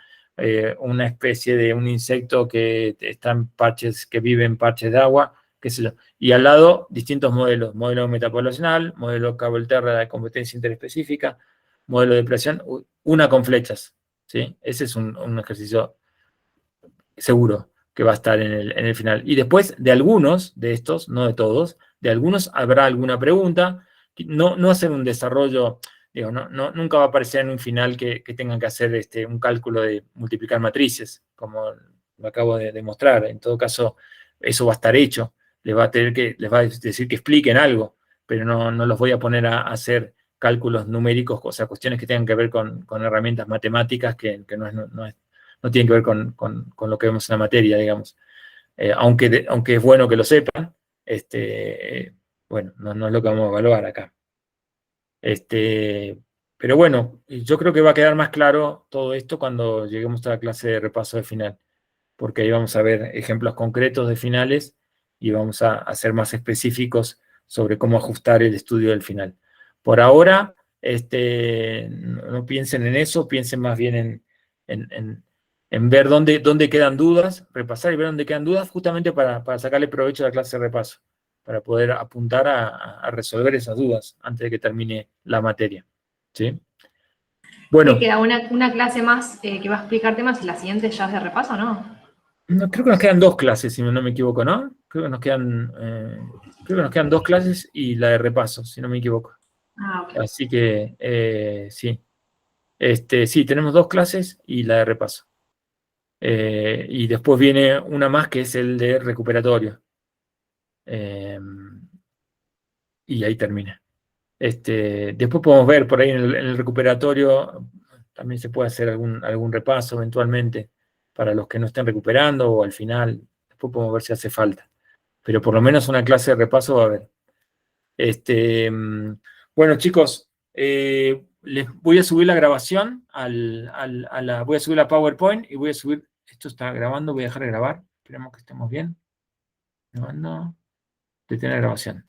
una especie de un insecto que está en parches, que vive en parches de agua, qué sé yo. Y al lado, distintos modelos, modelo metapoblacional, modelo Cabo-Terra de competencia interespecífica, modelo de presión, una con flechas, ¿sí? Ese es un ejercicio seguro que va a estar en el final. Y después, de algunos de estos, no de todos, de algunos habrá alguna pregunta, no hacer un desarrollo, digo, nunca va a aparecer en un final que tengan que hacer un cálculo de multiplicar matrices, como lo acabo de demostrar. En todo caso, eso va a estar hecho. Les va a decir que expliquen algo, pero no los voy a poner a hacer cálculos numéricos, o sea, cuestiones que tengan que ver con herramientas matemáticas que no tienen que ver con lo que vemos en la materia, digamos. Aunque es bueno que lo sepan, bueno, no es lo que vamos a evaluar acá. Pero bueno, yo creo que va a quedar más claro todo esto cuando lleguemos a la clase de repaso de final, porque ahí vamos a ver ejemplos concretos de finales y vamos a ser más específicos sobre cómo ajustar el estudio del final. Por ahora, no piensen en eso, piensen más bien en ver dónde quedan dudas, repasar y ver dónde quedan dudas, justamente para sacarle provecho a la clase de repaso, para poder apuntar a resolver esas dudas antes de que termine la materia. ¿Sí? Bueno. ¿Me queda una clase más que va a explicar temas y la siguiente ya es de repaso, no? No, creo que nos quedan dos clases, si no me equivoco, ¿no? Creo que nos quedan dos clases y la de repaso, si no me equivoco. Ah, ok. Así que, sí. Sí, tenemos dos clases y la de repaso. Y después viene una más que es el de recuperatorio. Y ahí termina. Después podemos ver por ahí en el recuperatorio, también se puede hacer algún repaso eventualmente para los que no estén recuperando o al final. Después podemos ver si hace falta. Pero por lo menos una clase de repaso va a haber. Bueno, chicos, les voy a subir la grabación voy a subir la PowerPoint y voy a subir, esto está grabando, voy a dejar de grabar, esperemos que estemos bien. Grabando, detener la grabación.